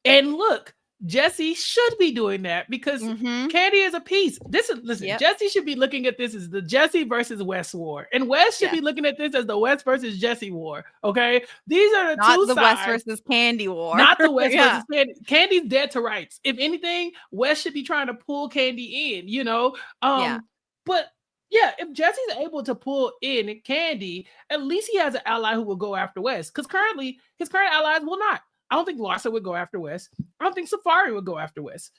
And look, Jesse should be doing that because Mm-hmm. Candy is a piece. Listen, Yep. Jesse should be looking at this as the Jesse versus Wes war. And Wes should Yeah. be looking at this as the Wes versus Jesse war. Okay. These are the Not two the West sides. versus Candy war. Not the Wes Yeah. versus Candy. Candy's dead to rights. If anything, Wes should be trying to pull Candy in, you know? Yeah. But yeah, if Jesse's able to pull in Candy, at least he has an ally who will go after Wes. Because currently, his current allies will not. I don't think Larsa would go after Wes. I don't think Safari would go after Wes.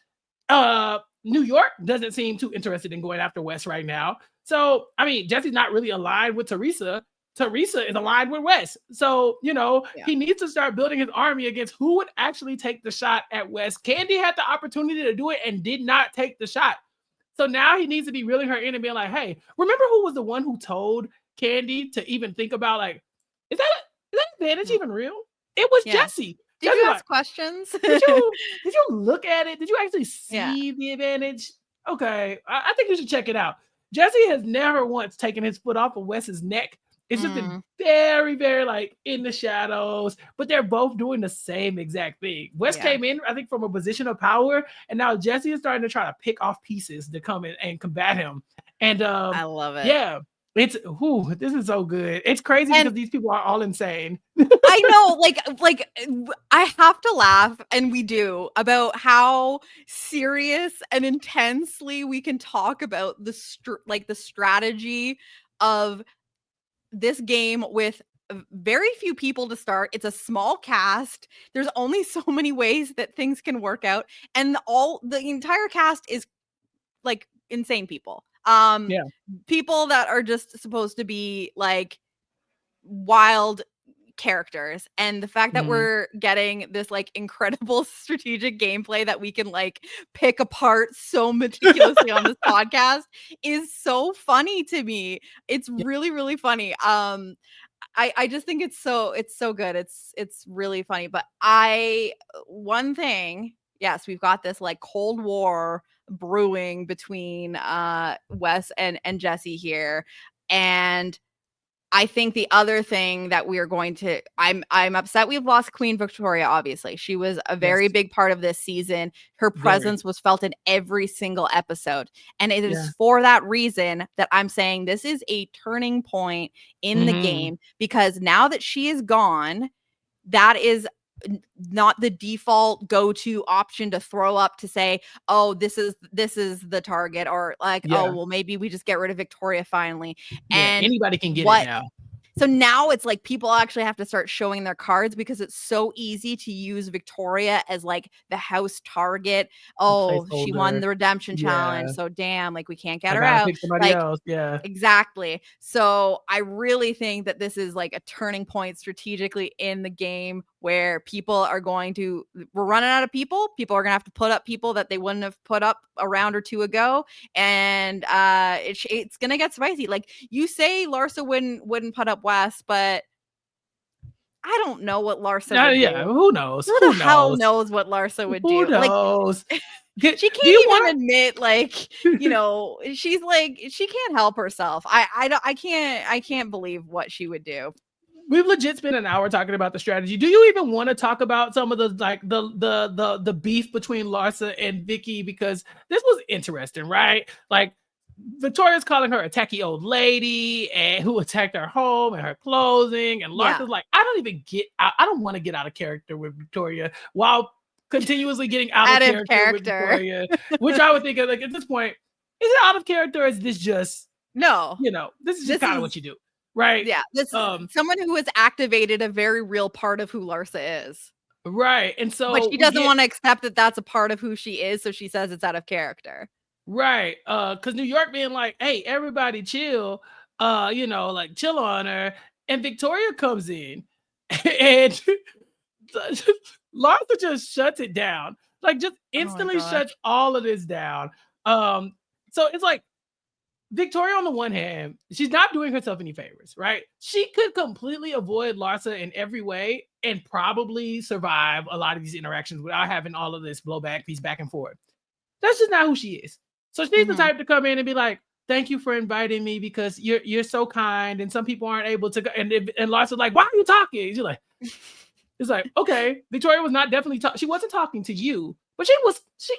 New York doesn't seem too interested in going after Wes right now. So, I mean, Jesse's not really aligned with Teresa. Teresa is aligned with Wes. So, Yeah. he needs to start building his army against who would actually take the shot at Wes. Candy had the opportunity to do it and did not take the shot. So now he needs to be reeling her in and being like, hey, remember who was the one who told Candy to even think about, like, is that advantage even real? It was Jesse. Did Jesse you like, ask questions? did you look at it? Did you actually Yeah. see the advantage? Okay, I think you should check it out. Jesse has never once taken his foot off of Wes's neck. It's just been very, very like in the shadows, but they're both doing the same exact thing. Wes came in, I think, from a position of power, and now Jesse is starting to try to pick off pieces to come in and combat him. And I love it. yeah, this is so good. It's crazy because these people are all insane. I know, like I have to laugh, and we do, about how serious and intensely we can talk about the strategy of this game with very few people to start. It's a small cast. There's only so many ways that things can work out, and the entire cast is like insane people. People that are just supposed to be like wild characters, and the fact that we're getting this like incredible strategic gameplay that we can like pick apart so meticulously on this podcast is so funny to me. It's really, really funny. I just think it's so good. It's really funny. But one thing, yes, we've got this like Cold War brewing between Wes and Jesse here. And I think the other thing that we are going to, I'm upset we've lost Queen Victoria, obviously. She was a very big part of this season. Her presence was felt in every single episode. And it is for that reason that I'm saying this is a turning point in the game, because now that she is gone, that is not the default go-to option to throw up to say, oh, this is the target, or like, oh, well, maybe we just get rid of Victoria finally. And anybody can get it now. So now it's like people actually have to start showing their cards, because it's so easy to use Victoria as like the house target. Oh, she won the redemption challenge, so damn, like we can't get her out. Pick somebody else. Yeah, exactly. So I really think that this is like a turning point strategically in the game, where we're running out of people. People are gonna have to put up people that they wouldn't have put up a round or two ago, and it's gonna get spicy. Like you say, Larsa wouldn't put up Wes, but I don't know what Larsa would do. Who knows? Who the hell knows what Larsa would do? Who knows? Like, she can't even admit, like, she's like, she can't help herself. I can't believe what she would do. We've legit spent an hour talking about the strategy. Do you even want to talk about some of the like the beef between Larsa and Vicky? Because this was interesting, right? Like, Victoria's calling her a tacky old lady and who attacked her home and her clothing. And Larsa's like, I don't want to get out of character with Victoria, while continuously getting out of character with Victoria. Which I would think of, like, at this point, is it out of character, or is this just this is just kind of what you do? Right. Yeah. This someone who has activated a very real part of who Larsa is. Right. And so, but she doesn't want to accept that that's a part of who she is. So she says it's out of character. Right. Because New York being like, hey, everybody chill, like chill on her. And Victoria comes in and Larsa just shuts it down. Like, just instantly shuts all of this down. So it's like, Victoria, on the one hand, she's not doing herself any favors, right? She could completely avoid Larsa in every way and probably survive a lot of these interactions without having all of this blowback, these back and forth. That's just not who she is. So she's the type to come in and be like, thank you for inviting me because you're so kind, and some people aren't able to go. And Larsa's like, why are you talking? She's like, It's like, okay, Victoria was not definitely she wasn't talking to you, but she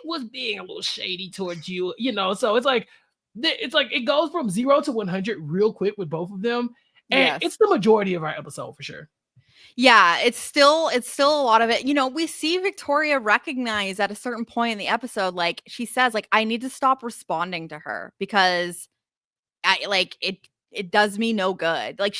was being a little shady towards you, you know. So it's like it goes from 0 to 100 real quick with both of them, and it's Yes. the majority of our episode for sure. Yeah, it's still a lot of it. You know, we see Victoria recognize at a certain point in the episode, like she says, like, I need to stop responding to her because it does me no good. Like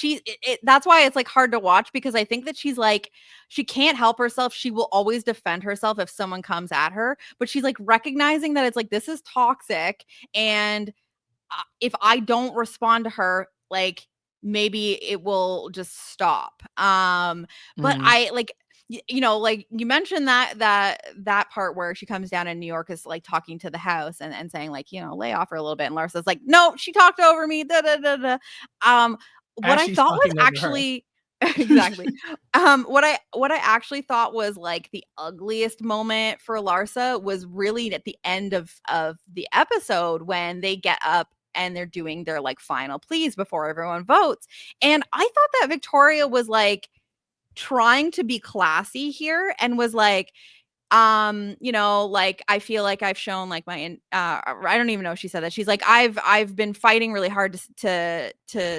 that's why it's like hard to watch because I think that she's like she can't help herself. She will always defend herself if someone comes at her, but she's like recognizing that it's like this is toxic and if I don't respond to her, like maybe it will just stop. But Mhm. I like you know, like you mentioned that part where she comes down in New York is like talking to the house and saying like, you know, lay off her a little bit. And Larsa's like, no, she talked over me. Da, da, da, da. What As I she's thought was talking over her. actually exactly. What I actually thought was like the ugliest moment for Larsa was really at the end of the episode when they get up and they're doing their like final pleas before everyone votes. And I thought that Victoria was like trying to be classy here and was like, you know, like I feel like I've shown like my I don't even know if she said that. She's like I've been fighting really hard to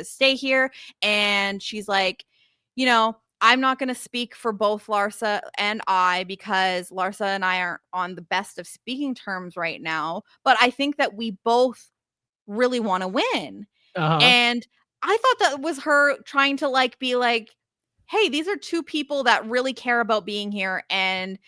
stay here, and she's like, you know, I'm not going to speak for both Larsa and I because Larsa and I aren't on the best of speaking terms right now, but I think that we both really want to win. Uh-huh. And I thought that was her trying to like be like, hey, these are two people that really care about being here and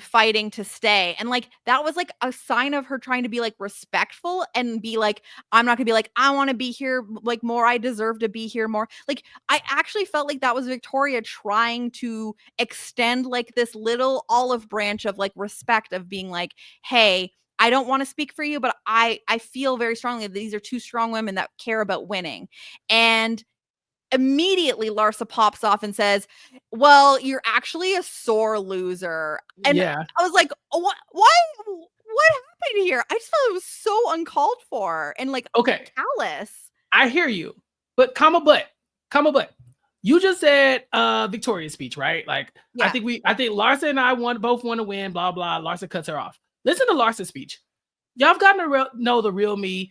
fighting to stay. And like that was like a sign of her trying to be like respectful and be like, I'm not gonna be like, I want to be here like more. I deserve to be here more. Like I actually felt like that was Victoria trying to extend like this little olive branch of like respect of being like, hey, I don't want to speak for you, but I feel very strongly that these are two strong women that care about winning. And immediately Larsa pops off and says, "Well, you're actually a sore loser." And Yeah. I was like, "What? Why? What happened here?" I just felt it was so uncalled for and like Okay. callous. I hear you. But comma but. You just said Victoria's speech, right? Like I Yeah, think Larsa and I both want to win, blah blah. Larsa cuts her off. Listen to Larsa's speech. Y'all have gotten to know the real me,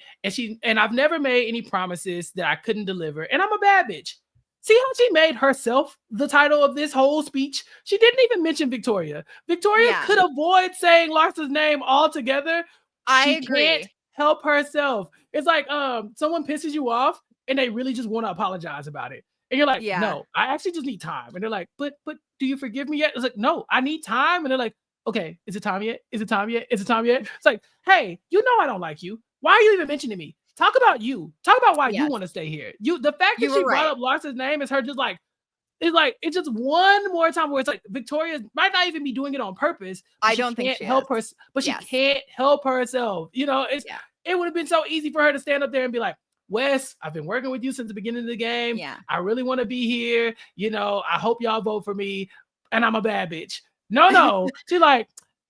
and I've never made any promises that I couldn't deliver, and I'm a bad bitch. See how she made herself the title of this whole speech? She didn't even mention Victoria. Victoria yeah, could avoid saying Larsa's name altogether. I She can't agree. help herself. It's like someone pisses you off and they really just want to apologize about it. And you're like, Yeah, no, I actually just need time. And they're like, but do you forgive me yet? It's like, no, I need time. And they're like, okay, is it time yet? Is it time yet? Is it time yet? It's like, hey, you know I don't like you. Why are you even mentioning me? Talk about you. Talk about why you yes, want to stay here. The fact that you were she brought right. up Larsa's name is her just like it's just one more time where it's like Victoria might not even be doing it on purpose, but I she don't think can't she is. help her. But she Yes, can't help herself. You know, yeah, it would have been so easy for her to stand up there and be like, Wes, I've been working with you since the beginning of the game. yeah. I really want to be here. You know, I hope y'all vote for me. And I'm a bad bitch. No, no. She's like,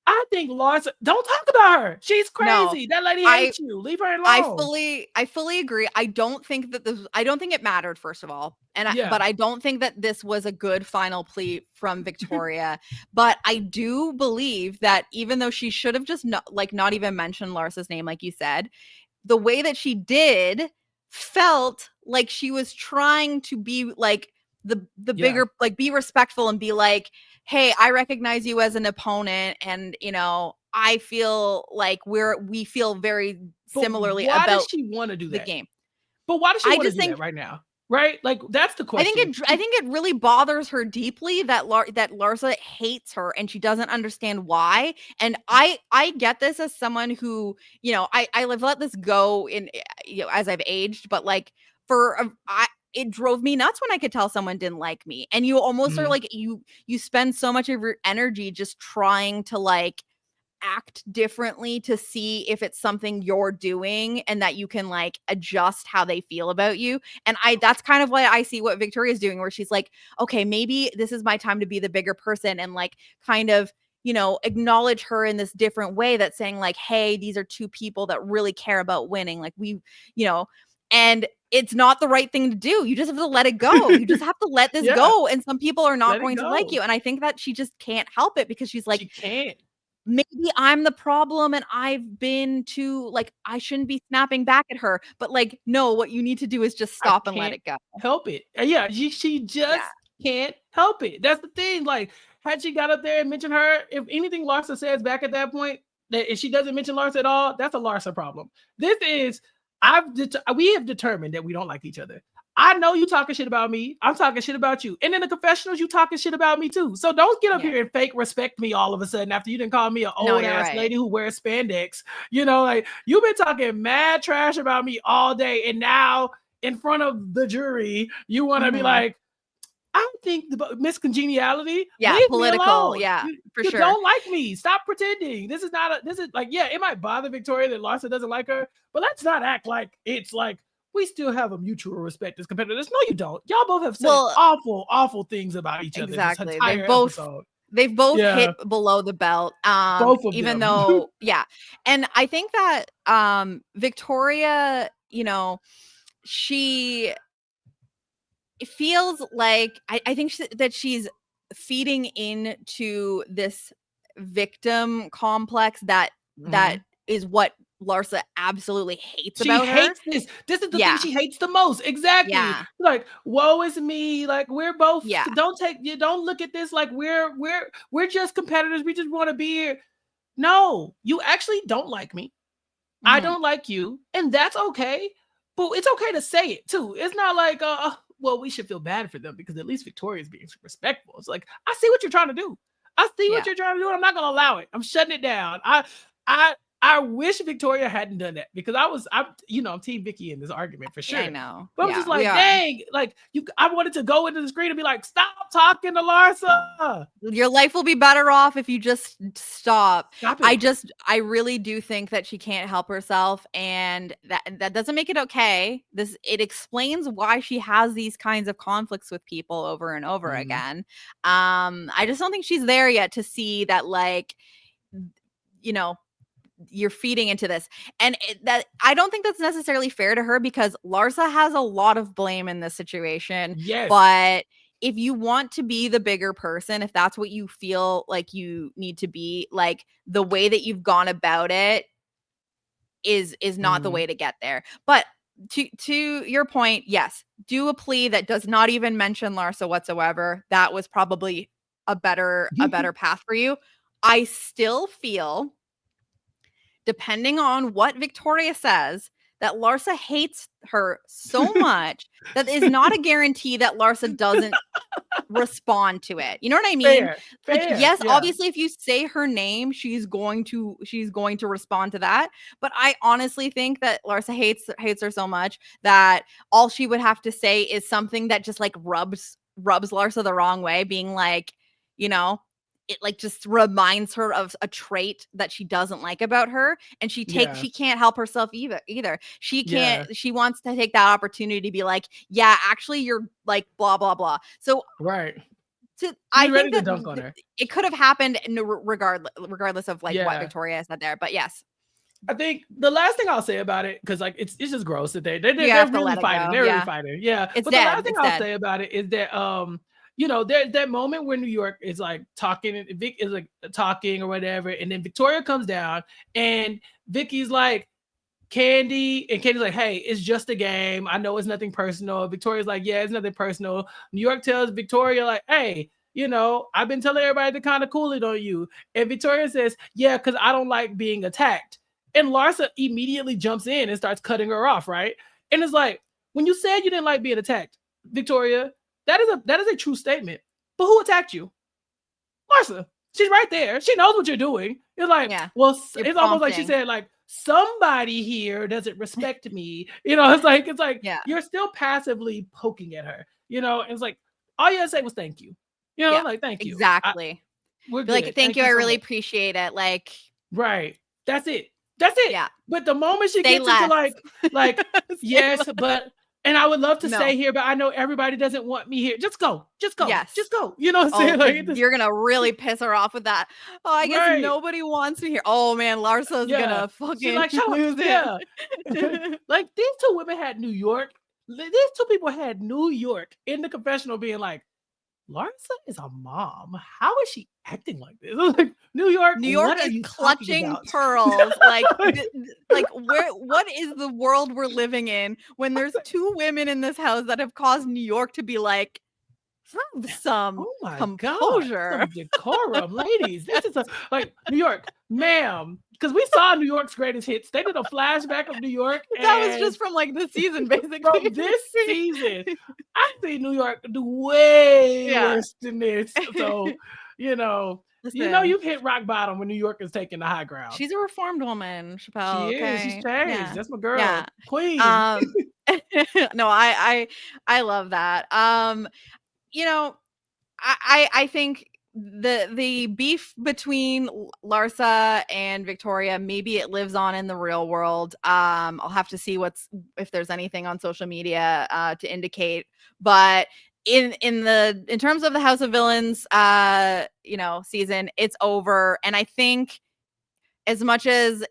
I think Larsa, don't talk about her. She's No, crazy. That lady I hates you. Leave her I alone. fully agree. I don't think it mattered, first of all. Yeah. But I don't think that this was a good final plea from Victoria. But I do believe that even though she should have just not even mentioned Larsa's name, like you said, the way that she did felt like she was trying to be like the Yeah. bigger, like be respectful and be like, hey, I recognize you as an opponent, and you know, I feel like we feel very But similarly why does about she want to do the that? game. But why does she I want to just do that think right now? Right? Like that's the question. I think it really bothers her deeply that that Larsa hates her and she doesn't understand why. And I get this as someone who, you know, I've let this go in, you know, as I've aged, but like it drove me nuts when I could tell someone didn't like me. And you almost are Mhm. like you spend so much of your energy just trying to like act differently to see if it's something you're doing and that you can like adjust how they feel about you. And that's kind of what I see what Victoria's doing, where she's like, okay, maybe this is my time to be the bigger person and like kind of, you know, acknowledge her in this different way that's saying like, hey, these are two people that really care about winning. Like we, you know, And it's not the right thing to do. You just have to let it go. You just have to let this Yeah, go. And some people are not let it going to like go. you. And I think that she just can't help it because she's like, She can't. maybe I'm the problem and I've been too, like, I shouldn't be snapping back at her. But like, no, what you need to do is just I stop and let can't it go. help it. Yeah, she Yeah. just can't help it. That's the thing. Like, had she got up there and mentioned her, if anything Larsa says back at that point, that if she doesn't mention Larsa at all, that's a Larsa problem. This is, we have determined that we don't like each other. I know you talking shit about me. I'm talking shit about you. And in the confessionals, you talking shit about me too. So don't get up Yeah. here and fake respect me all of a sudden after you didn't call me an No, old you're ass right. lady who wears spandex. You know, like, you've been talking mad trash about me all day. And now in front of the jury, you want to be Mhm. like, I don't think the miscongeniality, Yeah, leave me political. alone. Yeah, You, for you sure. don't like me. Stop pretending. This is not this is like, yeah, it might bother Victoria that Larsa doesn't like her, but let's not act like it's like we still have a mutual respect as competitors. No, you don't. Y'all both have said Well, awful, awful things about each other this exactly. entire episode. They've both Yeah, hit below the belt. both of Even them. though, yeah. And I think that Victoria, she it feels like I think that she's feeding into this victim complex that Mhm. is what Larsa absolutely hates She about her. hates this. This is the thing Yeah. she hates the most. Exactly. Yeah. Like, woe is me. Like, we're both, Yeah. don't look at this like we're just competitors. We just want to be here. No, you actually don't like me. I Mhm. don't like you, and that's okay. But it's okay to say it too. It's not like, well, we should feel bad for them because at least Victoria's being respectful. It's like, I see what you're trying to do. I see what Yeah. you're trying to do. And I'm not gonna allow it. I'm shutting it down. I wish Victoria hadn't done that because I'm Team Vicky in this argument for I sure. know. But I'm just Yeah, we like, are. dang, like I wanted to go into the screen and be like, stop talking to Larsa. Your life will be better off if you just stop. Stop it. I really do think that she can't help herself, and that doesn't make it okay. It explains why she has these kinds of conflicts with people over and over Mhm. again. I just don't think she's there yet to see that, like, you know, you're feeding into this. And that I don't think that's necessarily fair to her because Larsa has a lot of blame in this situation. Yes. But if you want to be the bigger person, if that's what you feel like you need to be, like, the way that you've gone about it is not the Mhm. way to get there. But to your point, yes, do a plea that does not even mention Larsa whatsoever. That was probably a better path for you. I still feel, depending on what Victoria says, that Larsa hates her so much that is not a guarantee that Larsa doesn't respond to it. You know what I mean? Fair. Like, Fair. yes, Yeah. obviously if you say her name, she's going to respond to that. But I honestly think that Larsa hates her so much that all she would have to say is something that just, like, rubs Larsa the wrong way, being like, you know, it, like, just reminds her of a trait that she doesn't like about her, and Yeah. she can't help herself either. Yeah. She wants to take that opportunity to be like, yeah, actually you're like blah blah blah. So Right. I She's think ready to that dunk on her. it could have happened regardless of, like, what Yeah. Victoria said there. But yes, I think the last thing I'll say about it, because like it's just gross that you they're have to really let it fighting. go. They're really Yeah, fighting. Yeah. it's But the last dead. thing It's I'll dead. say about it is that there's that moment where New York is like talking, and Vic is like talking or whatever, and then Victoria comes down and Vicky's like, Candy's like, hey, it's just a game. I know it's nothing personal. Victoria's like, yeah, it's nothing personal. New York tells Victoria, like, hey, I've been telling everybody to kind of cool it on you. And Victoria says, yeah, because I don't like being attacked. And Larsa immediately jumps in and starts cutting her off, right? And it's like, when you said you didn't like being attacked, Victoria, that is a true statement. But who attacked you? Larsa. She's right there. She knows what you're doing. It's like, Yeah, well, you're it's almost like she prompting. said, like, somebody here doesn't respect me. It's like Yeah, you're still passively poking at her. It's like all you had to say was thank you. yeah, Like, thank you. exactly. We're Be like, good. thank Thank you, you I so really much. appreciate it. Like, Right. That's it. That's it. yeah, But the moment she say gets into less. like, Say yes, less. but And I would love to No. stay here, but I know everybody doesn't want me here. Just go. Just go. Yes. Just go. You know what I'm Oh, saying? 'cause Like, you're gonna really piss her off with that. "Oh, I guess right. nobody wants me here." Oh, man, Larsa's Yeah. gonna She's fucking like, shut up. lose Yeah. it. Like, these two women had New York. These two people had New York in the confessional being like, Larsa is a mom. How is she acting like this? Like, New York, New York what are is you talking clutching about? pearls. Like, what is the world we're living in when there's 2 women in this house that have caused New York to be like, "Have some Oh my God, composure." some decorum, ladies. This is like New York, ma'am. Because we saw New York's greatest hits. They did a flashback of New York, That was and just from, like, the season, basically. from this season, I see New York do way Yeah. worse than this. So, Listen, you've hit rock bottom when New York is taking the high ground. she's a reformed woman, Chappell, She is. She's okay? changed. Yeah. That's my girl, Yeah. queen. Um, no, I love that. You know, I think the beef between Larsa and Victoria, maybe it lives on in the real world. I'll have to see if there's anything on social media to indicate. But in terms of the House of Villains, season, it's over. And I think as much as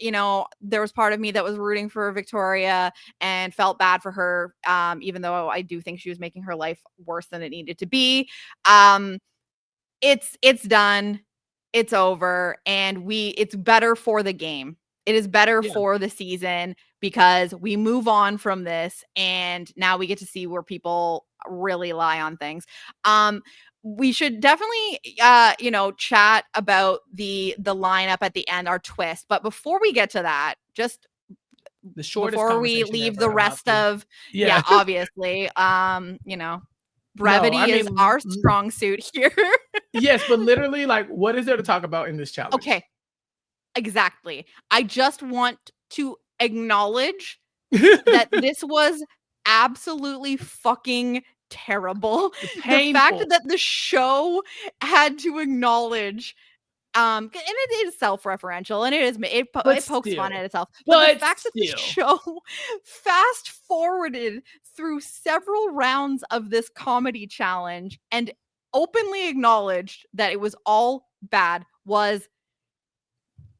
there was part of me that was rooting for Victoria and felt bad for her, even though I do think she was making her life worse than it needed to be. It's done. It's over. And it's better for the game. It is better Yeah. for the season because we move on from this and now we get to see where people really lie on things. We should definitely chat about the lineup at the end, our twist. But before we get to that, just The shortest before we conversation leave ever the about rest this. of Yeah. obviously, brevity I is mean, our strong suit here. yes, but literally, like, what is there to talk about in this challenge? Okay, exactly. I just want to acknowledge that this was absolutely fucking terrible. The fact Painful. that the show had to acknowledge and it is self-referential and it pokes fun at itself. But the fact that the show fast forwarded through several rounds of this comedy challenge and openly acknowledged that it was all bad was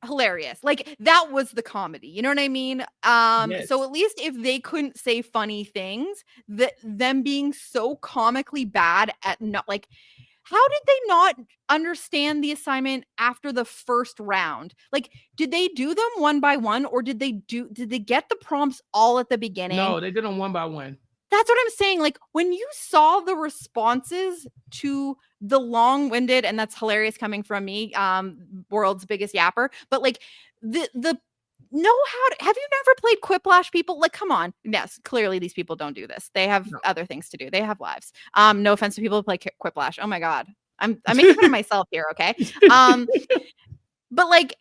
hilarious. Like, that was the comedy. You know what I mean? Yes. So at least if they couldn't say funny things, them being so comically bad at not like how did they not understand the assignment after the first round? Like, did they do them one by one or did they get the prompts all at the beginning? No, they did them one by one. That's what I'm saying. Like, when you saw the responses to the long-winded, and that's hilarious coming from me, world's biggest yapper, but like the have you never played Quiplash, people? Like, come on. Yes, clearly these people don't do this. They have other things to do. They have lives. No offense to people who play Quiplash. Oh my God. I'm making fun of myself here, okay? But like,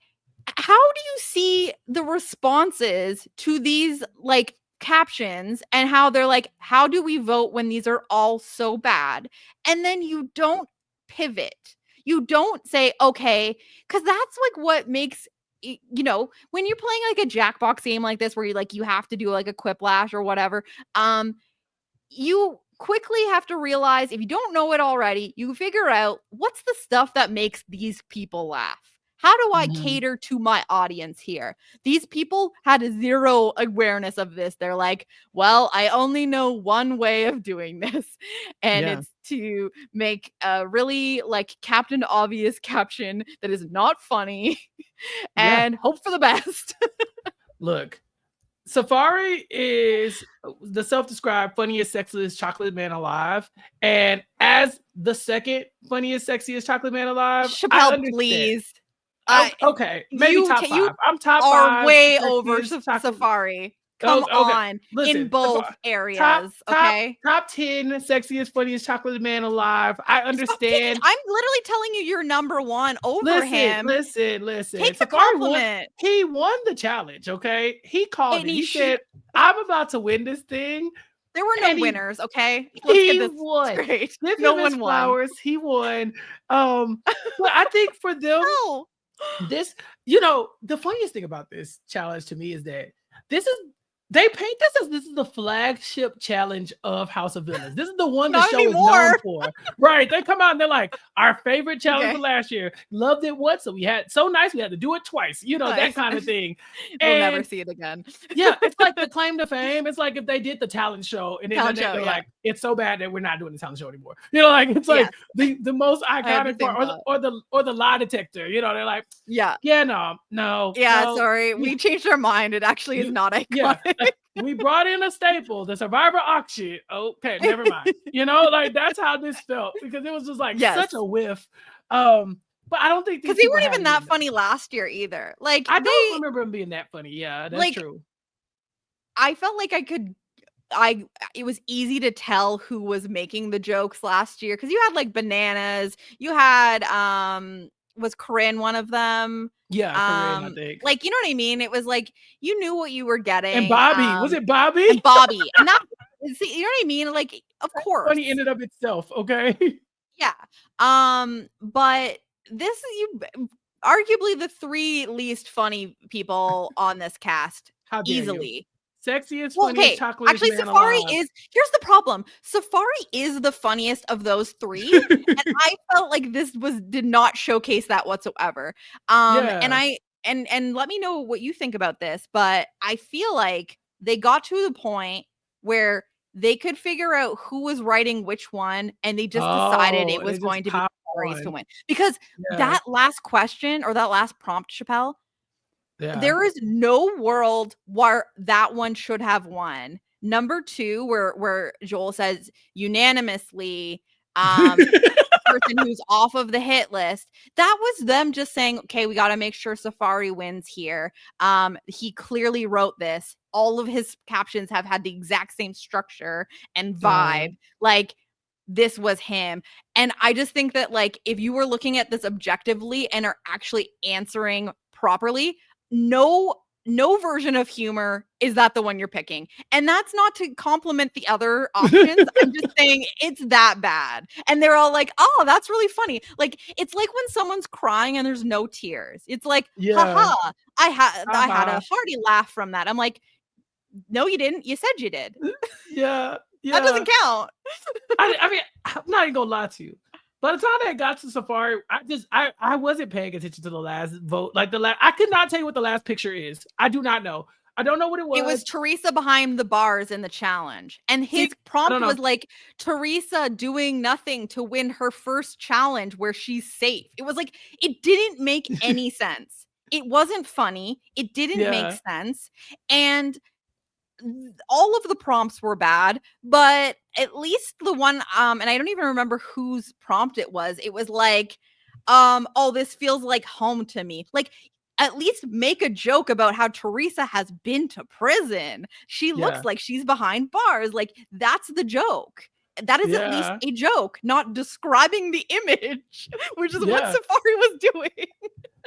how do you see the responses to these like captions and how they're like, how do we vote when these are all so bad? And then you don't pivot. You don't say, okay, because that's like what makes when you're playing like a Jackbox game like this where you have to do like a Quiplash or whatever, you quickly have to realize if you don't know it already, you figure out what's the stuff that makes these people laugh. How do I cater to my audience here? These people had zero awareness of this. They're like, well, I only know one way of doing this. And it's to make a really like Captain Obvious caption that is not funny and hope for the best. Look, Safari is the self-described funniest, sexiest chocolate man alive. And as the second funniest, sexiest chocolate man alive, Chappell, please. Okay, maybe top five. I'm top are 5. Way over Safari. Come on. Listen, in both areas, okay? Top 10 sexiest, funniest chocolate man alive. I understand. I'm literally telling you you're number one over him. Listen. Take the compliment. He won the challenge, okay? He called it. He said, I'm about to win this thing. There were no winners, okay? Let's get this straight. No one won. Flowers. He won. But I think for them, this, the funniest thing about this challenge to me is that this is They paint this as this is the flagship challenge of House of Villains. This is the one the Not show is known anymore. for. Right. They come out and they're like, our favorite challenge Okay. for last year. Loved it once. So we had so nice. We had to do it twice. You know, that kind of thing. We'll never And see it again. yeah, it's like the claim to fame. It's like if they did the talent show and then Talent they're show, yeah. like, it's so bad that we're not doing the talent show anymore. You know, like it's like Yes. the most I had the iconic same part, thought. or the lie detector. You know, they're like, Yeah. yeah, no. Yeah, sorry. Yeah. We changed our mind. It actually is not Yeah, iconic. like, we brought in a staple, the Survivor auction. Okay, never mind. You know, like that's how this felt because it was just like such a whiff. But I don't think these Because they people weren't had even it that in them. funny last year either. Like I don't remember them being that funny. Yeah, that's like true. I felt like it was easy to tell who was making the jokes last year because you had like bananas, you had was Corinne one of them? Yeah, Corinne, I think. Like you know what I mean? It was like you knew what you were getting. And Bobby, was it Bobby? And Bobby. And that see, you know what I mean? Like, of course. Funny in and of itself, okay? Yeah. But this you arguably the 3 least funny people on this cast. How dare Easily. you? Sexiest, Well, funniest, okay. chocolate Actually, man Safari alive. here's the problem. Safari is the funniest of those 3. And I felt like this did not showcase that whatsoever. And and let me know what you think about this, but I feel like they got to the point where they could figure out who was writing which one, and they just decided it was going to be Safari's to win. Because that last question or that last prompt, Chappell, there is no world where that one should have won. Number 2, where Joel says unanimously, person who's off of the hit list, that was them just saying, okay, we got to make sure Safari wins here. He clearly wrote this. All of his captions have had the exact same structure and vibe. Like this was him. And I just think that like if you were looking at this objectively and are actually answering properly, no version of humor is that the one you're picking. And that's not to compliment the other options. I'm just saying it's that bad. And they're all like, oh, that's really funny. Like it's like when someone's crying and there's no tears. It's like, haha, I had a hearty laugh from that. I'm like, no, you didn't. You said you did. Yeah. That doesn't count. I mean, I'm not even gonna lie to you. By the time that got to Safari, I wasn't paying attention to the last vote. Like I could not tell you what the last picture is. I do not know. I don't know what it was. It was Teresa behind the bars in the challenge. And his prompt was like Teresa doing nothing to win her first challenge where she's safe. It was like, it didn't make any sense. It wasn't funny. It didn't make sense. And all of the prompts were bad, but at least the one, and I don't even remember whose prompt it was. It was like, oh, this feels like home to me. Like, at least make a joke about how Teresa has been to prison. She looks like she's behind bars. Like, that's the joke. That is at least a joke, not describing the image, which is what Safari was doing.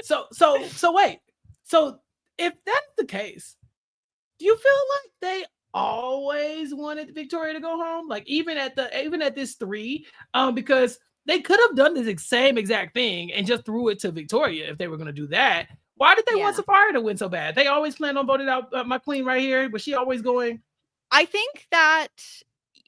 So wait. So if that's the case, do you feel like they always wanted Victoria to go home? Like even at this 3, because they could have done the same exact thing and just threw it to Victoria if they were going to do that. Why did they want Safari to win so bad? They always planned on voting out my queen right here. Was she always going? I think that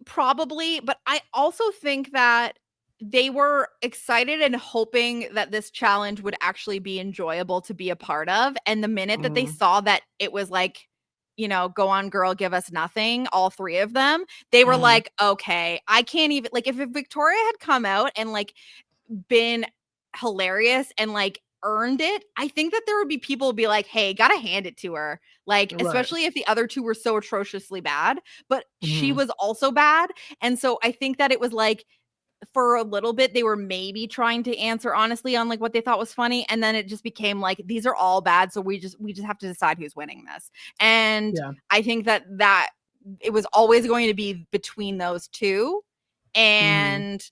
probably, but I also think that they were excited and hoping that this challenge would actually be enjoyable to be a part of. And the minute that they saw that it was like, you know, go on girl, give us nothing, all 3 of them, they were like, okay, I can't even, like, if Victoria had come out and like been hilarious and like earned it, I think that there would be people who be like, hey, gotta hand it to her. Like, especially if the other 2 were so atrociously bad, but she was also bad. And so I think that it was like, for a little bit, they were maybe trying to answer honestly on like what they thought was funny. And then it just became like, these are all bad. So we just have to decide who's winning this. And I think that it was always going to be between those 2. And,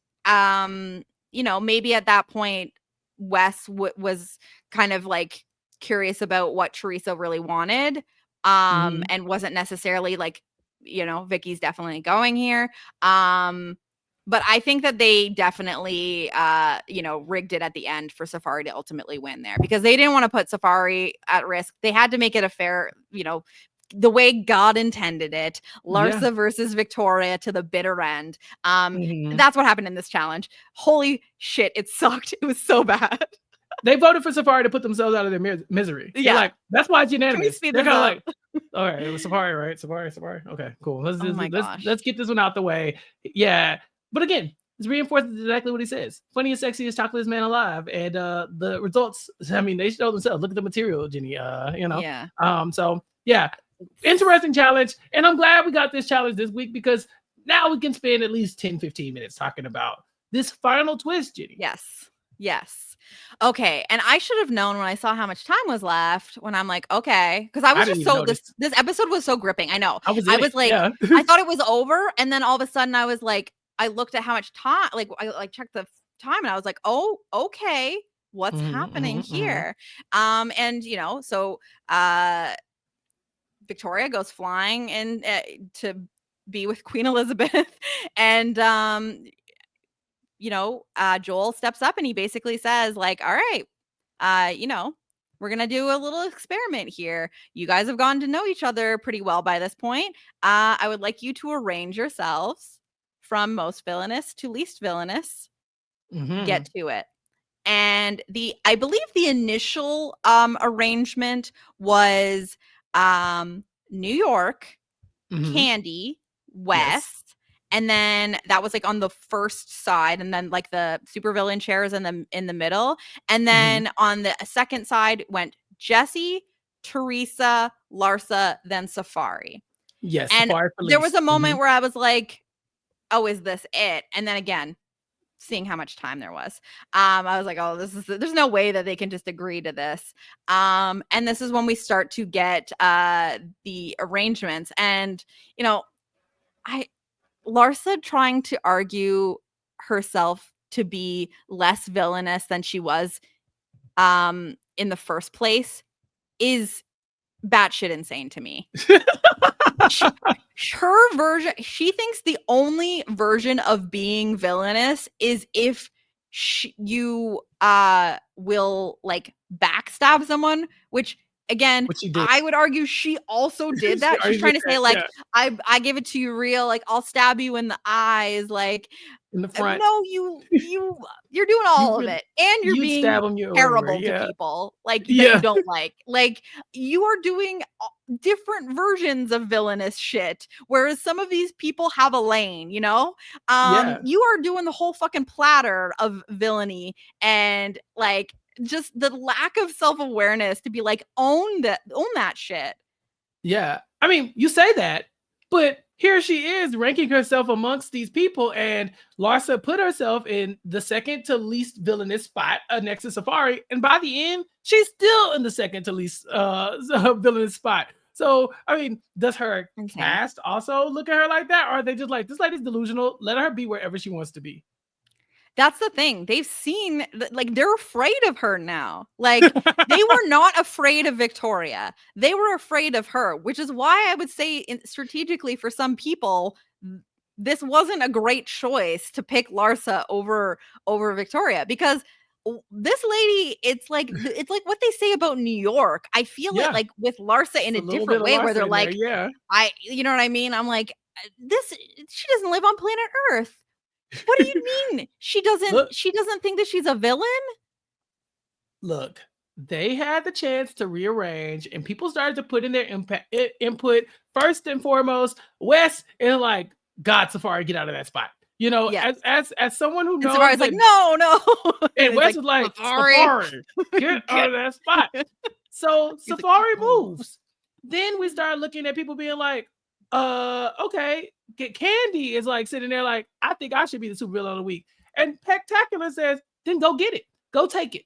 you know, maybe at that point, Wes was kind of like curious about what Teresa really wanted. And wasn't necessarily like, you know, Vicky's definitely going here. But I think that they definitely, you know, rigged it at the end for Safari to ultimately win there because they didn't want to put Safari at risk. They had to make it a fair, you know, the way God intended it. Yeah. Larsa versus Victoria to the bitter end. Mhm. That's what happened in this challenge. Holy shit, it sucked. It was so bad. They voted for Safari to put themselves out of their misery. They're Yeah. like, that's why it's Can we unanimous. speed They're this kind of up? like, all right, it was Safari, right? Safari. Okay, cool. Let's Oh my gosh. let's get this one out the way. Yeah, but again, this reinforces exactly what he says. Funniest, sexiest, chocolateest man alive, and the results. I mean, they show themselves. Look at the material, Jenny. Yeah. So yeah, interesting challenge, and I'm glad we got this challenge this week because now we can spend at least 10-15 minutes talking about this final twist, Jenny. Yes. Yes. Okay. And I should have known when I saw how much time was left when I'm like, okay. Because I I was didn't just even so notice. this episode was so gripping. I know. I was I in it. was like, Yeah. I thought it was over. And then all of a sudden I was like, I looked at how much time, like I like checked the time and I was like, oh, okay. What's happening Mhm. here? And so Victoria goes flying and to be with Queen Elizabeth. And Joel steps up and he basically says, like, all right, we're going to do a little experiment here. You guys have gotten to know each other pretty well by this point. I would like you to arrange yourselves from most villainous to least villainous. Get Mhm. to it. And I believe the initial arrangement was New York, Mhm. Candy, Yes. West, and then that was like on the first side, and then like the supervillain chairs in the middle, and Mhm. then on the second side went Jesse, Teresa, Larsa, then Safari. Yes, And Safari for there was least. a moment Mhm. where I was like, "Oh, is this it?" And then again, seeing how much time there was, I was like, "Oh, there's no way that they can just agree to this." And this is when we start to get the arrangements, and I Larsa trying to argue herself to be less villainous than she was in the first place is batshit insane to me. She, her version, she thinks the only version of being villainous is if you will like backstab someone, which again, What she did. I would argue she also did She that. She's already trying did to say that, like yeah, I give it to you real, like I'll stab you in the eyes, like in the front. no, you're doing You all of really it, and you're you'd being stab them you wherever, terrible to yeah. people like that you Yeah. don't like you are doing different versions of villainous shit, whereas some of these people have a lane, Yeah. you are doing the whole fucking platter of villainy, and like just the lack of self-awareness to be like own that shit. Yeah. I mean, you say that, but here she is ranking herself amongst these people, and Larsa put herself in the second to least villainous spot next to Safari, and by the end, she's still in the second to least villainous spot. So, I mean, does her Insane. cast also look at her like that, or are they just like, this lady's delusional? Let her be wherever she wants to be. That's the thing. They've seen like they're afraid of her now. Like they were not afraid of Victoria. They were afraid of her, which is why I would say strategically for some people this wasn't a great choice to pick Larsa over Victoria, because this lady, it's like what they say about New York. I feel it Yeah, like with Larsa it's in a a little different bit of way where Larsa they're in there. like Yeah. you know what I mean? I'm like this she doesn't live on planet Earth. What do you mean? Look, She doesn't think that she's a villain? look, they had the chance to rearrange, and people started to put in their input. First and foremost, Wes and like, God, Safari, get out of that spot. Yes. As someone who And knows Savari's like, that, "No, no." And and he's Wes like, was like, "Safari, Safari, get out get." of that spot. So He's like, Safari "Oh." moves. Then we start looking at people being like, okay. Get Candy is like sitting there like, I think I should be the super villain of the week. And Spectacular says, then go get it. Go take it.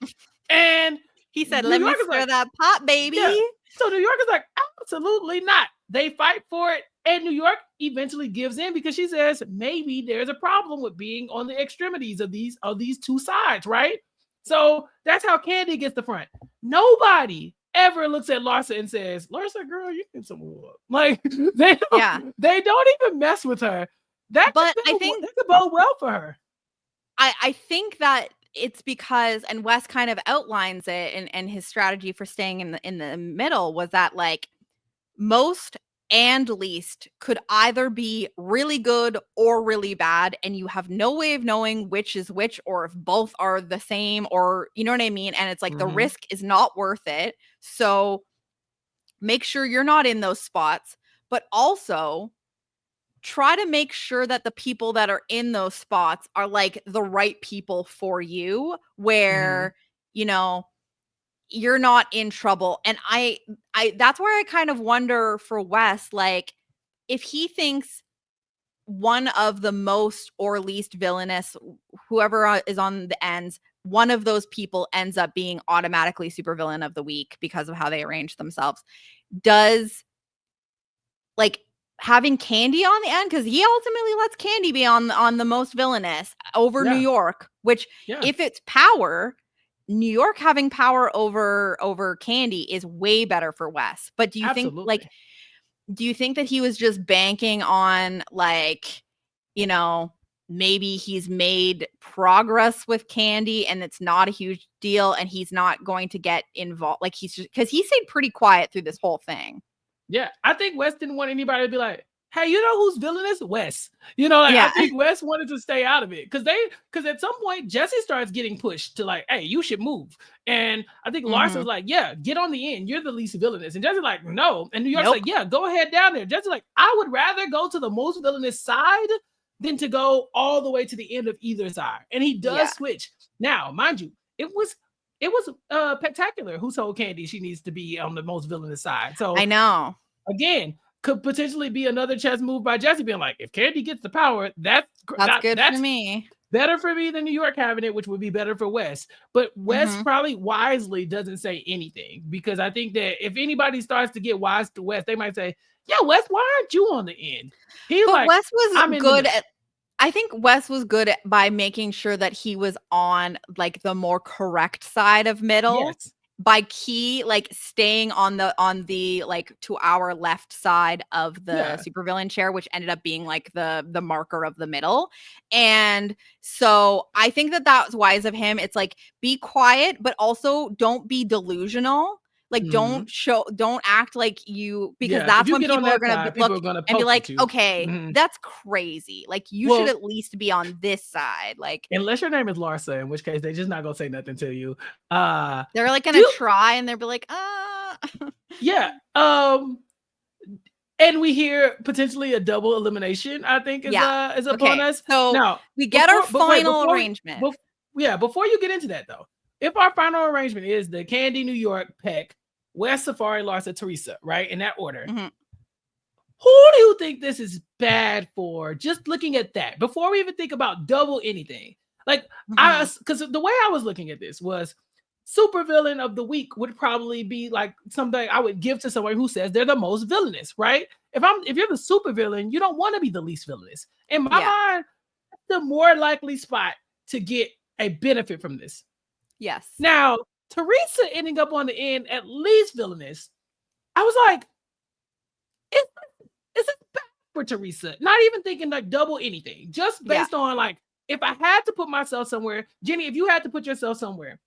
And He said, New "Let York me is stir like, that pot, yeah. baby." So New York is like, absolutely not. They fight for it. And New York eventually gives in because she says maybe there's a problem with being on the extremities of these two sides, right? So that's how Candy gets the front. Nobody ever looks at Larsa and says, Larsa, girl, you need some more. Like Yeah. they don't even mess with her. That But I think could bode well for her. I think that it's because, and Wes kind of outlines it, and his strategy for staying in the middle was that like most and least could either be really good or really bad, and you have no way of knowing which is which, or if both are the same, or you know what I mean? And it's like the Mhm. risk is not worth it. So make sure you're not in those spots, but also try to make sure that the people that are in those spots are like the right people for you, Mhm. where, you know, you're not in trouble. And I that's where I kind of wonder for Wes, like if he thinks one of the most or least villainous, whoever is on the ends, one of those people ends up being automatically supervillain of the week because of how they arrange themselves. Does like having Candy on the end, because he ultimately lets Candy be on the most villainous over New Yeah. York, which Yeah. if it's power, New York having power over Candy is way better for Wes. But Absolutely. do you think that he was just banking on, like, you know, maybe he's made progress with Candy and it's not a huge deal and he's not going to get involved? Like, he's just, because he stayed pretty quiet through this whole thing. Yeah, I think Wes didn't want anybody to be like, "Hey, you know who's villainous? Wes." You know, like I Yeah. think Wes wanted to stay out of it because at some point Jesse starts getting pushed to like, "Hey, you should move." And I think Larsa was Mhm. like, "Yeah, get on the end. You're the least villainous." And Jesse's like, "No." And New York's Nope. like, "Yeah, go ahead down there." Jesse's like, "I would rather go to the most villainous side than to go all the way to the end of either side." And he Yeah. does switch. Now, mind you, it was spectacular who told Candy she needs to be on the most villainous side. I So know. again, could potentially be another chess move by Jesse being like, if Candy gets the power, That's good for that's me. better for me than New York having it, which would be better for Wes. But Wes Mhm. probably wisely doesn't say anything because I think that if anybody starts to get wise to Wes, they might say, "Yeah, Wes, why aren't you on the end?" He's But like, Wes was "I'm in the good middle." at I think Wes was good at by making sure that he was on, like, the more correct side of middle, Yes. by like, staying on the, like, to our left side of the Yeah. supervillain chair, which ended up being, like, the marker of the middle. And so, I think that that's wise of him. It's like, be quiet, but also don't be delusional. Like, Mhm. don't act like you, because Yeah. If that's you when get on people are that gonna side, people look are gonna and be poke like, at you. "Okay, Mhm. that's crazy. Like, you should Well, at least be on this side." Like, unless your name is Larsa, in which case they're just not gonna say nothing to you. they're, like, gonna Do try and they'll be like, "Ah." Yeah. And we hear potentially a double elimination, I think Yeah. is upon Okay. us. So, Now, we get our but wait, final arrangement. before you get into that though, if our final arrangement is the Candy, New York, Peck, West Safari, Larsa, Teresa, right? In that order. Mhm. Who do you think this is bad for? Just looking at that before we even think about double anything. Like Mhm. because the way I was looking at this was supervillain of the week would probably be like something I would give to someone who says they're the most villainous, right? If you're the supervillain, you don't want to be the least villainous. In my Yeah. mind, the more likely spot to get a benefit from this. Yes. Now, Teresa ending up on the end at least villainous. I was like, is, is it bad for Teresa? Not even thinking like double anything, just Yeah. based on like if I had to put myself somewhere, Jenny, if you had to put yourself somewhere,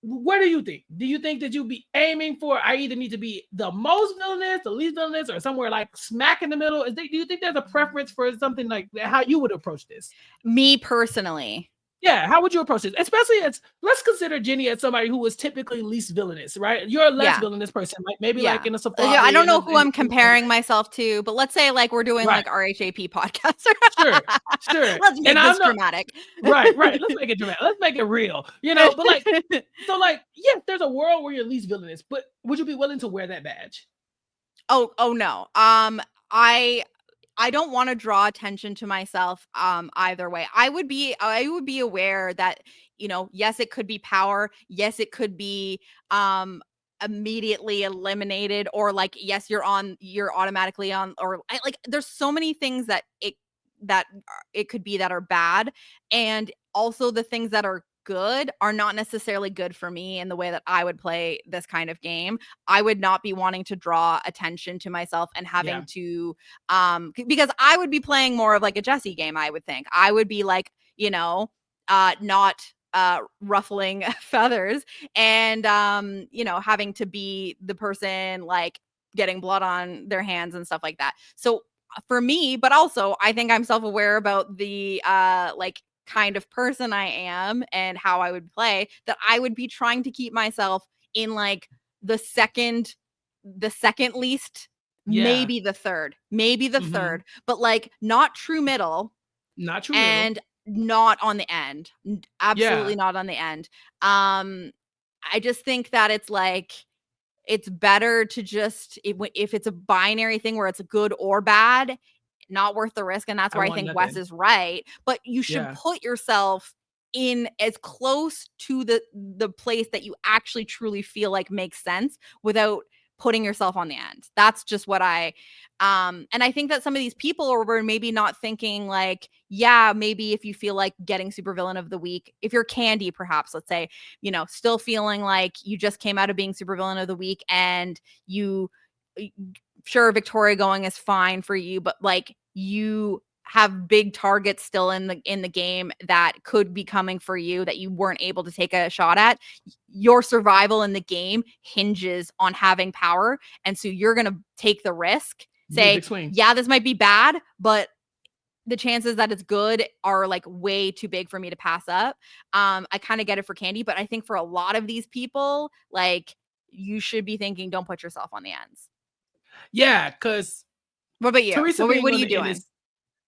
what do you think? Do you think that you'd be aiming for? I either need to be the most villainous, the least villainous, or somewhere like smack in the middle. Do you think there's a preference for something like how you would approach this? Me personally. Yeah, how would you approach this? Especially as let's consider Jenny as somebody who was typically least villainous, right? You're a less Yeah. villainous person, like maybe like Yeah. in a Yeah, I safari don't and know who I'm comparing right, myself to, but let's say, like, we're doing, right, like, RHAP podcast. sure, sure. Let's And make I'm this not dramatic. right, right. Let's make it dramatic. Let's make it real, But like, so like, yes, there's a world where you're least villainous, but would you be willing to wear that badge? Oh, no. I don't wanna draw attention to myself, either way. I would be aware that, yes, it could be power. Yes, it could be, immediately eliminated, or, like, yes, you're automatically on, or there's so many things that it could be that are bad, and also the things that are good are not necessarily good for me in the way that I would play this kind of game. I would not be wanting to draw attention to myself and having Yeah, to because I would be playing more of like a Jesse game, I would think. I would be like, not ruffling feathers, and having to be the person, like, getting blood on their hands and stuff like that. So for me, but also I think I'm self-aware about the like kind of person I am and how I would play, that I would be trying to keep myself in like the second least, Yeah. maybe the third, but like not true middle Not true middle. and not on the end. Absolutely Yeah. not on the end. I just think that it's like it's better to just if it's a binary thing where it's good or bad, not worth the risk, and that's I where I want think Wes nothing. is right. But you should Yeah. put yourself in as close to the place that you actually truly feel like makes sense without putting yourself on the end. That's just what I and I think that some of these people were maybe not thinking like, yeah, maybe if you feel like getting supervillain of the week, if you're Candy, perhaps, let's say, you know, still feeling like you just came out of being supervillain of the week and you sure Victoria going is fine for you, but like you have big targets still in the game that could be coming for you that you weren't able to take a shot at. Your survival in the game hinges on having power, and so you're going to take the risk, Be a say, big swing. yeah, this might be bad, but the chances that it's good are like way too big for me to pass up. I kind of get it for Candy, but I think for a lot of these people, like you should be thinking, don't put yourself on the ends. Yeah, because What about you? Teresa What being are on you the end doing? is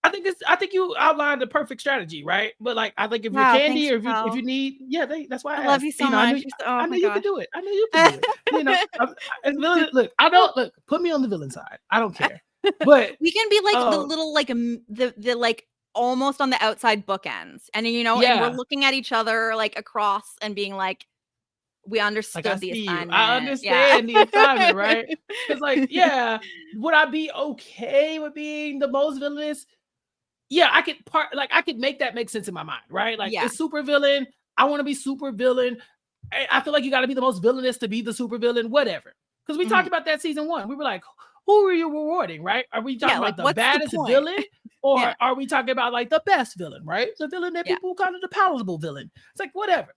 I think you outlined the perfect strategy, right? But like I think if you're Wow, Candy thanks, or if you Chappell. need, yeah, that's why I I love asked. you so I much. knew Oh I my knew you could gosh. do it. I knew you could do it. As villain, look, I don't look. Put me on the villain side. I don't care. But We can be like the uh, little like the like almost on the outside bookends, and you know, and we're yeah, looking at each other like across and being like, we like I understood the see you. I assignment. Yeah. understand the assignment, right? Because like, yeah, would I be okay with being the most villainous? Yeah, I could make that make sense in my mind, right? Like Yeah. it's super villain. I want to be super villain. I feel like you got to be the most villainous to be the super villain, whatever. Because we talked Mhm. about that season 1. We were like, who are you rewarding, right? Are we talking Yeah, like about the what's the baddest point? villain, or Yeah. are we talking about like the best villain, right? The villain that Yeah. people kind of the palatable villain. It's like whatever.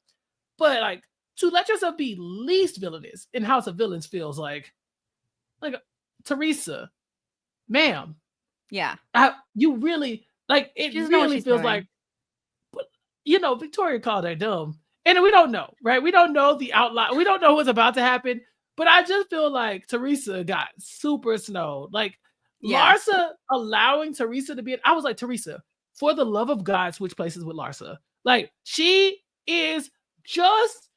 But like to let yourself be least villainous in House of Villains feels like Teresa, ma'am, Yeah. you really like it She doesn't know what really she's feels doing. like, but Victoria called her dumb. And we don't know, right? We don't know the outline. We don't know what's about to happen. But I just feel like Teresa got super snowed. Like Yeah. Larsa allowing Teresa to be I was like, Teresa, for the love of God, switch places with Larsa. Like she is just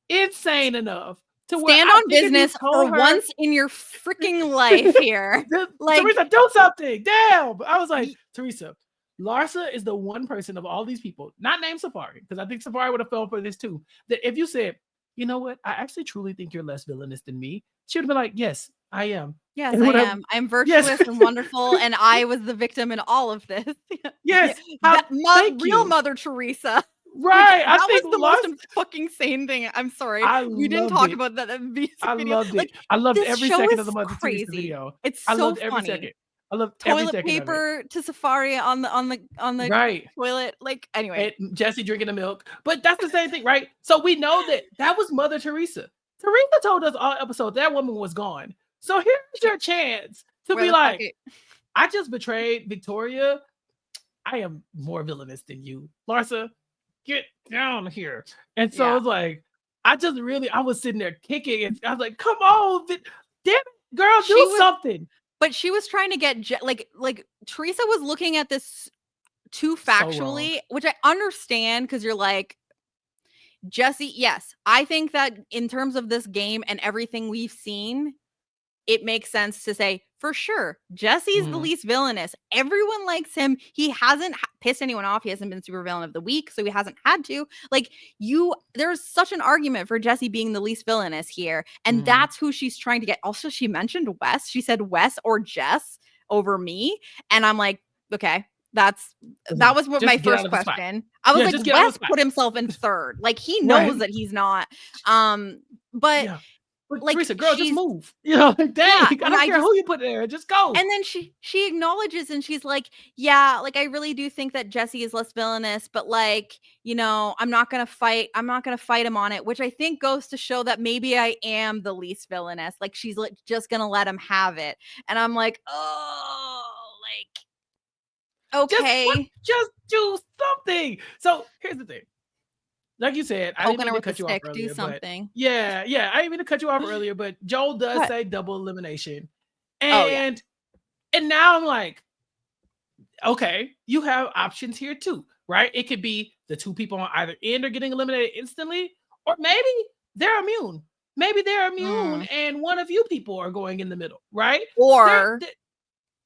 insane enough to where Stand I on think if you business for told her once in your freaking life here. Like Teresa, do something. Damn. I was like, Teresa, Larsa is the one person of all these people, not named Safari, because I think Safari would have fell for this too. That if you said, you know what, I actually truly think you're less villainous than me, she would have been like, yes, I am. yes, And I would have, am. I'm yes, virtuous and wonderful, and I was the victim in all of this. Yeah, yes, how, thank real you. Mother Teresa. Which Right. I that was think the most Larsa, fucking sane thing. I'm sorry. I We didn't loved talk it. about that music I video. loved Like it. I loved this every show second of the is Mother Teresa crazy. video. It's I so loved every funny. second. I loved every Toilet second of it. paper to Safari on the Right. toilet. Like anyway. And Jesse drinking the milk. But that's the same thing, right? So we know that was Mother Teresa. Teresa told us all episode that woman was gone. So here's your chance to Where be the fuck like, I just betrayed Victoria. I am more villainous than you. Larsa, get down here. And so yeah. it's like, I was sitting there kicking and I was like, come on, damn it, girl, do something. But she was trying to get like Teresa was looking at this too factually, So which I understand because you're like, Jesse, yes, I think that in terms of this game and everything we've seen, it makes sense to say for sure Jesse's the least villainous. Everyone likes him. He hasn't pissed anyone off. He hasn't been super villain of the week, so he hasn't had to. Like there's such an argument for Jesse being the least villainous here, and that's who she's trying to get. Also, she mentioned Wes. She said Wes or Jess over me, and I'm like, okay. That was what my first question. I was like, Wes put himself in third. Like he knows that he's not. But But like Teresa, girl, just she's move. You know, like, dang, yeah, I and don't I care just who you put there, just go. and then she acknowledges and she's like, yeah, like I really do think that Jesse is less villainous, but like, you know, I'm not gonna fight him on it, which I think goes to show that maybe I am the least villainous. Like she's just gonna let him have it. And I'm like, oh, like okay. Just do something. So here's the thing. Like you said, I didn't Poking mean her to with the cut you off stick, do earlier, but something. yeah, I didn't mean to cut you off earlier, but Joel does What? say double elimination. Oh yeah. And now I'm like, okay, you have options here too, right? It could be the two people on either end are getting eliminated instantly, or maybe they're immune. Maybe they're immune and one of you people are going in the middle, right? Or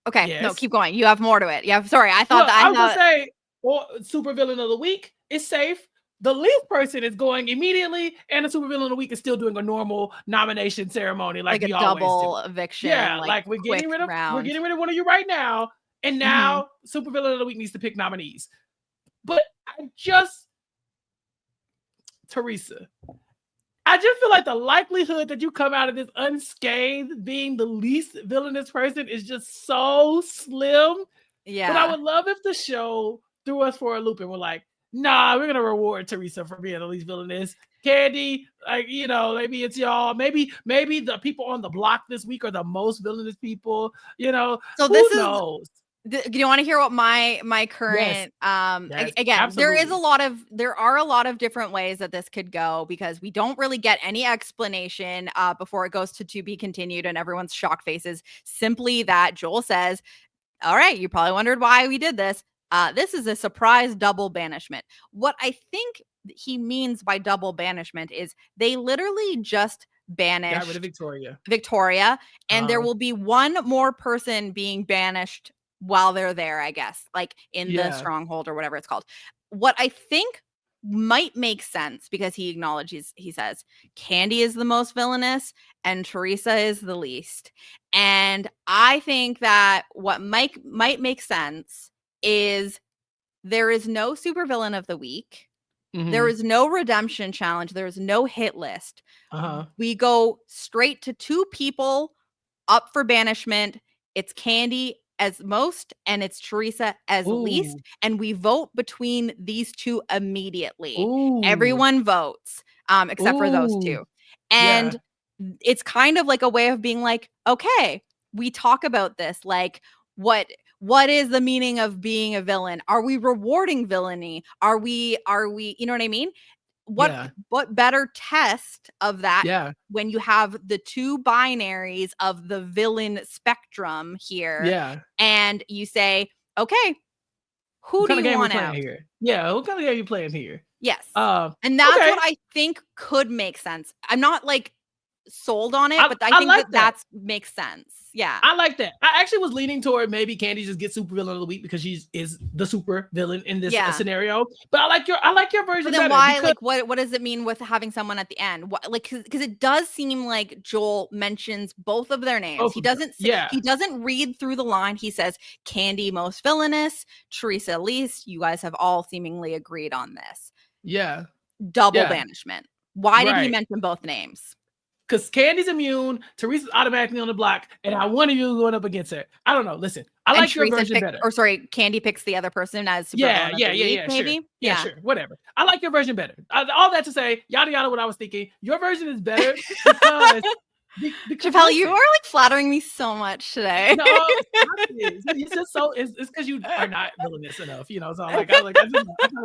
okay, no, Yes. keep going. You have more to it. Yeah, sorry. I thought Well, that I I was gonna thought say, or super villain of the week is safe. The least person is going immediately, and the super villain of the week is still doing a normal nomination ceremony like like a we always do. double eviction, Yeah, like like we're quick getting rid of round. one of you right now, and now super villain of the week needs to pick nominees. But Teresa, I just feel like the likelihood that you come out of this unscathed, being the least villainous person, is just so slim. Yeah. But I would love if the show threw us for a loop and we're like, nah, we're gonna reward Teresa for being the least villainous. Candy, like, you know, maybe it's y'all. Maybe the people on the block this week are the most villainous people. You know, So who this is knows? do you want to hear what my Yes, current yes, again, there absolutely. are a lot of different ways that this could go because we don't really get any explanation before it goes to be continued and everyone's shocked faces. Simply that Joel says, all right, you probably wondered why we did this. This is a surprise double banishment. What I think he means by double banishment is they literally just Got rid of banished Victoria. and there will be one more person being banished while they're there, I guess, like in the Yeah. stronghold or whatever it's called. What I think might make sense because he says Candy is the most villainous and Teresa is the least. And I think that what might make sense is there is no supervillain of the week. There is no redemption challenge. There is no hit list. We go straight to two people up for banishment. It's Candy as most and it's Teresa as least. And we vote between these two immediately. Everyone votes, except for those two. And it's kind of like a way of being like, okay, we talk about this. Like, what is the meaning of being a villain? Are we rewarding villainy? Are we, you know what I mean? What better test of that when you have the two binaries of the villain spectrum here and you say, okay, who do you want out? Here? Yeah, what kind of game you playing here? Yes. And that's what I think could make sense. I'm not like sold on it, but I think like that makes sense. Yeah. I like that. I actually was leaning toward maybe Candy just gets super villain of the week because she is the super villain in this scenario. But I like your version but then better. Why? Like, what does it mean with having someone at the end? What, like, because it does seem like Joel mentions both of their names. He doesn't. He doesn't read through the line. He says Candy most villainous, Teresa least. You guys have all seemingly agreed on this. Yeah. Double banishment. Why did he mention both names? Because Candy's immune, Teresa's automatically on the block, and I want you going up against her. I don't know. Listen, I like your version better. Or sorry, Candy picks the other person as super villain of the week, maybe? Sure. Yeah, sure. Whatever. I like your version better. All that to say, yada yada what I was thinking. Your version is better because Chappell, you are like flattering me so much today. No, it's just so it's because you are not villainous enough, you know. So I kind of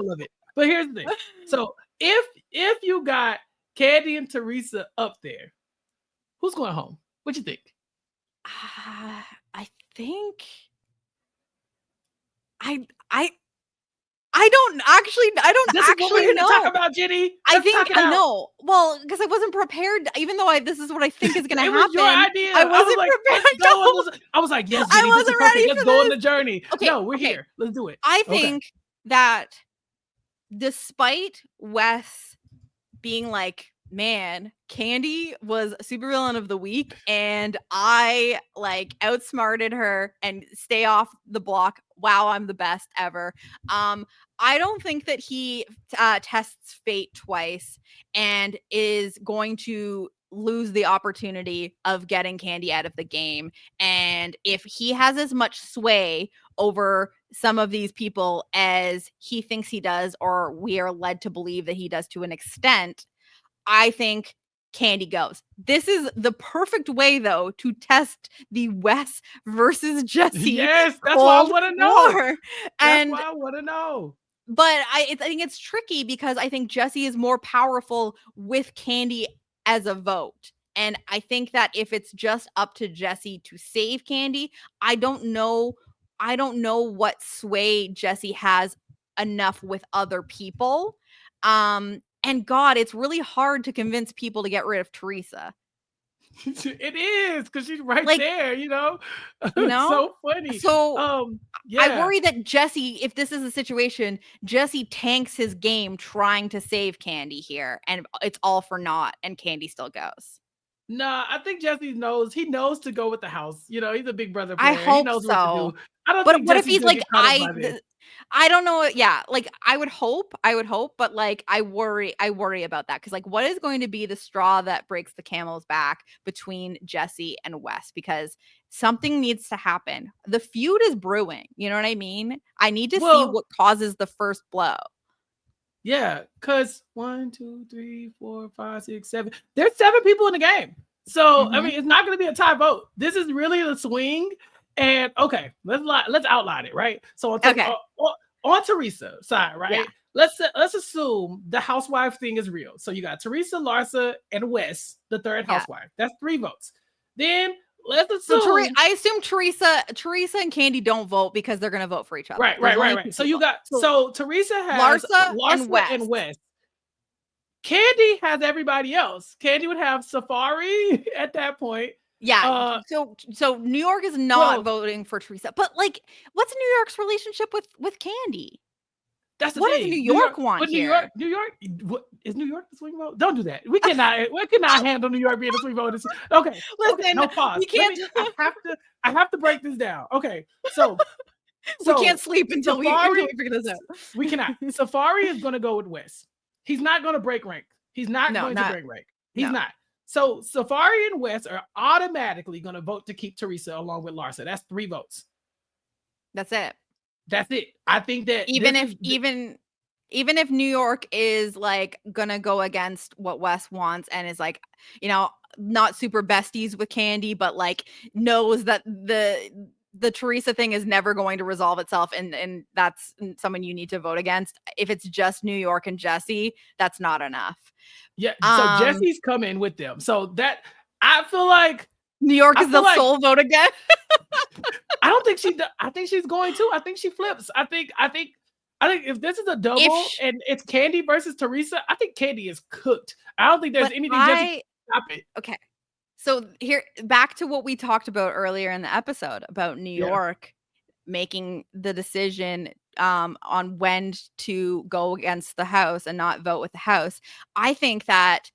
love it. But here's the thing. So if you got Candy and Teresa up there, who's going home? What you think? I think I don't actually know. Talk about Jenny. I know. Well, because I wasn't prepared, even though this is what I think is going to happen. Was your idea. I wasn't prepared. I was like, yes, Jenny, I wasn't ready. Let's go on the journey. Okay, no, we're here. Let's do it. I think that despite Wes being like, man, Candy was supervillain of the week and I like outsmarted her and stay off the block. Wow, I'm the best ever. I don't think that he tests fate twice and is going to lose the opportunity of getting Candy out of the game. And if he has as much sway over some of these people as he thinks he does, or we are led to believe that he does to an extent, I think Candy goes. This is the perfect way, though, to test the Wes versus Jesse Yes, that's why I Cold want to know. War. That's And why I want to know. but I think it's tricky because I think Jesse is more powerful with Candy as a vote. And I think that if it's just up to Jesse to save Candy, I don't know what sway Jesse has enough with other people. And God, it's really hard to convince people to get rid of Teresa. It is because she's right Like, there, you It's know? so funny. So I Yeah. worry that Jesse, if this is a situation, Jesse tanks his game trying to save Candy here, and it's all for naught, and Candy still goes. Nah, I think Jesse knows. He knows to go with the house. He's a big brother I player. He hope knows what to do. so. I don't But think what if Jesse's he's gonna like, get caught up by this. I don't know. Yeah, like I would hope, but like I worry about that because like, what is going to be the straw that breaks the camel's back between Jesse and Wes? Because something needs to happen. The feud is brewing. You know what I mean? I need to see Well, what causes the first blow. yeah, because 1, 2, 3, 4, 5, 6, 7. There's 7 people in the game. So I mean, it's not going to be a tie vote. This is really the swing. And okay, let's outline it, right? So on Teresa's side, right? Yeah. Let's assume the housewife thing is real. So you got Teresa, Larsa, and Wes, the third housewife. That's 3 votes. Then let's assume. So I assume Teresa and Candy don't vote because they're going to vote for each other. Right. So you got Teresa has Larsa and Wes. Candy has everybody else. Candy would have Safari at that point. Yeah. So New York is not voting for Teresa. But like, what's New York's relationship with Candy? That's the what thing. Does New York want here? New York, is New York the swing vote? Don't do that. We cannot handle New York being the swing vote. Okay. Listen, no pause. We can't. I have to break this down. Okay. So we can't sleep until we figure this out. We cannot. Safari is going to go with Wes. He's not going to break rank. He's not going to break rank. He's not. So Safari and Wes are automatically going to vote to keep Teresa along with Larsa. That's 3 votes. That's it. I think that even if New York is like gonna go against what Wes wants and is like, not super besties with Candy, but like knows that the Teresa thing is never going to resolve itself, and that's someone you need to vote against. If it's just New York and Jesse, that's not enough. Yeah. So Jesse's coming with them. So that I feel like New York is the sole vote again. I don't think I think she's going to. I think she flips. I think if this is a double and it's Candy versus Teresa, I think Candy is cooked. I don't think there's anything Jesse stop it. Okay. So here, back to what we talked about earlier in the episode about New York making the decision on when to go against the house and not vote with the house. I think that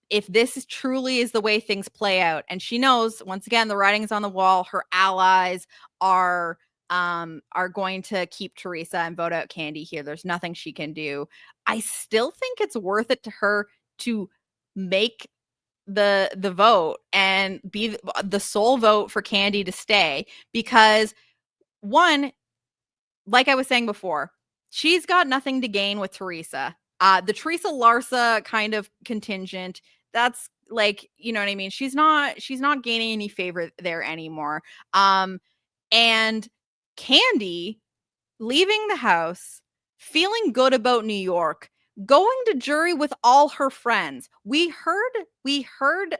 if this truly is the way things play out, and she knows, once again, the writing's on the wall, her allies are going to keep Teresa and vote out Candy here. There's nothing she can do. I still think it's worth it to her to make the vote and be the sole vote for Candy to stay, because one, like I was saying before, she's got nothing to gain with Teresa. The Teresa Larsa kind of contingent, that's like, you know what I mean? She's not gaining any favor there anymore. And Candy leaving the house, feeling good about New York, going to jury with all her friends. We heard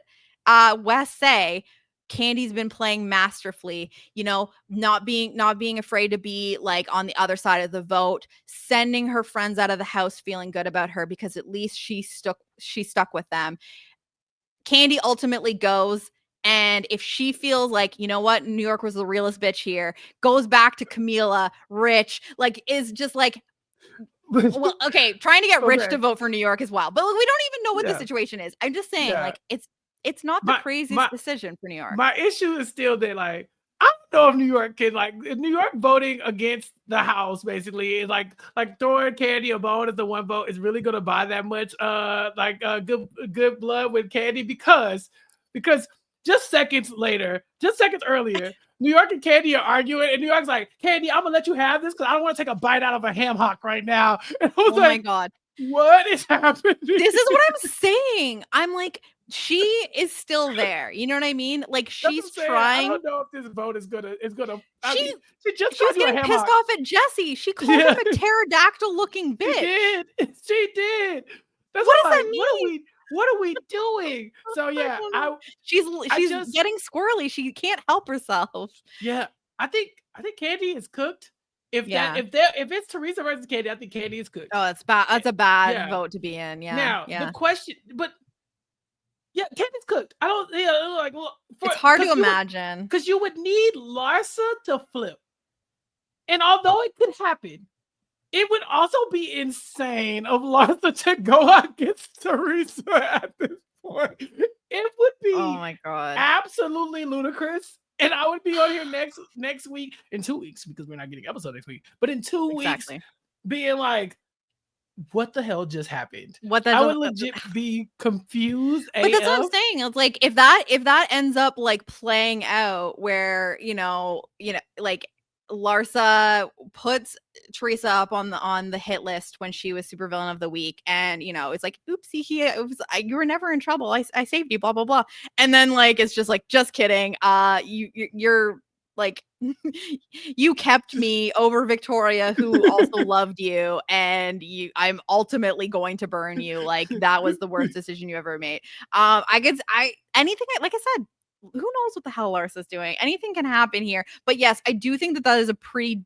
Wes say Candy's been playing masterfully, not being afraid to be like on the other side of the vote, sending her friends out of the house feeling good about her because at least she stuck with them. Candy ultimately goes, and if she feels like, you know what, New York was the realest bitch here, goes back to Camila, Rich, like is just like, well, okay, trying to get Rich to vote for New York as well. But we don't even know what the situation is. I'm just saying, like, it's not the craziest decision for New York. My issue is still that, like, I don't know if New York can New York voting against the House basically is like throwing Candy a bone as the one vote is really gonna buy that much good blood with Candy because just seconds earlier, New York and Candy are arguing, and New York's like, Candy, I'm gonna let you have this because I don't want to take a bite out of a ham hock right now. And I was Oh my God. what is happening? This is what I'm saying. I'm like, she is still there. You know what I mean? Like she's trying. I don't know if this vote is gonna. She just was getting pissed off at Jesse. She called him a pterodactyl looking bitch. She did. That's what does that mean? What are we doing? So yeah, she's getting squirrely. She can't help herself. Yeah, I think Candy is cooked. If it's Teresa versus Candy, I think Candy is cooked. Oh, it's bad. That's a bad vote to be in. Yeah. Now the question, but yeah, Candy's cooked. I don't it's hard to imagine because you would need Larsa to flip, and although it could happen, it would also be insane of Larsa to go against Teresa at this point. It would be oh my God, absolutely ludicrous. And I would be on here next week, in 2 weeks, because we're not getting an episode next week. But in 2 weeks, being like, what the hell just happened? I would legit be confused. But that's what I'm saying. It's like if that ends up like playing out where like Larsa puts Teresa up on the hit list when she was supervillain of the week, and it's like, oopsie, you were never in trouble. I saved you, blah blah blah, and then like it's just like, just kidding. You're like, you kept me over Victoria, who also loved you, and I'm ultimately going to burn you. Like that was the worst decision you ever made. Anything like I said. Who knows what the hell Larsa's doing? Anything can happen here. But yes, I do think that is a pretty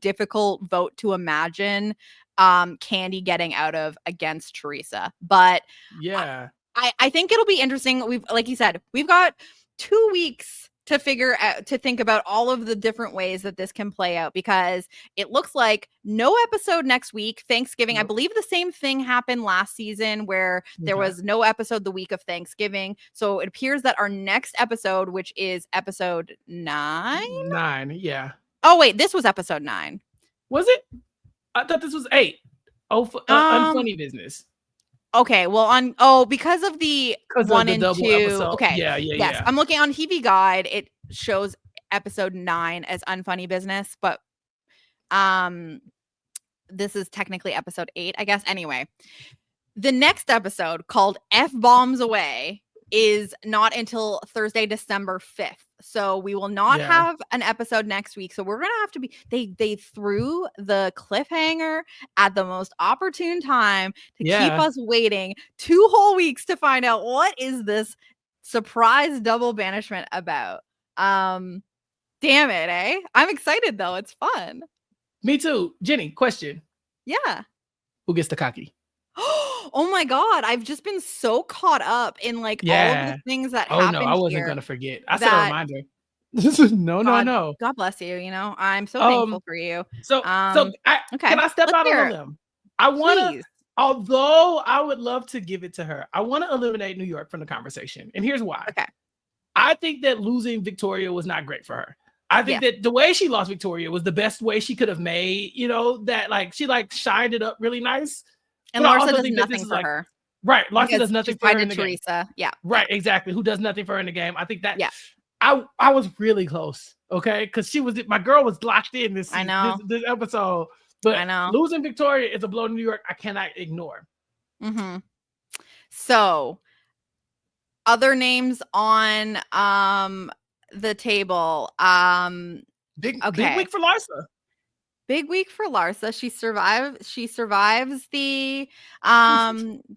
difficult vote to imagine Candy getting out of against Teresa. But yeah, I think it'll be interesting. Like you said, we've got 2 weeks to think about all of the different ways that this can play out, because it looks like no episode next week, Thanksgiving. Nope. I believe the same thing happened last season where there was no episode the week of Thanksgiving. So it appears that our next episode, which is episode 9. Yeah. Oh wait, this was episode 9. Was it? I thought this was 8. Unfunny business. Okay, well because of the 1 and 2. Episode. Okay. Yeah. Yes, I'm looking on TV Guide. It shows episode 9 as unfunny business, but this is technically episode 8, I guess. Anyway, the next episode, called F-Bombs Away, is not until Thursday, December 5th. So we will not have an episode next week. So we're going to have to be, they threw the cliffhanger at the most opportune time to keep us waiting 2 whole weeks to find out what is this surprise double banishment about. Damn it, eh? I'm excited though. It's fun. Me too. Jenny, question. Yeah. Who gets the cocky? Oh my God, I've just been so caught up in like all of the things that happened. I wasn't gonna forget. I set a reminder. No. God bless you. I'm so thankful for you. Can I step out on a limb? I want to, although I would love to give it to her, I want to eliminate New York from the conversation. And here's why. Okay. I think that losing Victoria was not great for her. I think that the way she lost Victoria was the best way she could have made, that like she like shined it up really nice. And Larsa does nothing for her. Right. Larsa does nothing for her in the Teresa. Game. Yeah. Right. Exactly. Who does nothing for her in the game. I think that I was really close. Okay. Because my girl was locked in this episode. But I know losing Victoria is a blow to New York I cannot ignore. Mm-hmm. So other names on the table. Big week for Larsa. Big week for Larsa. She survives the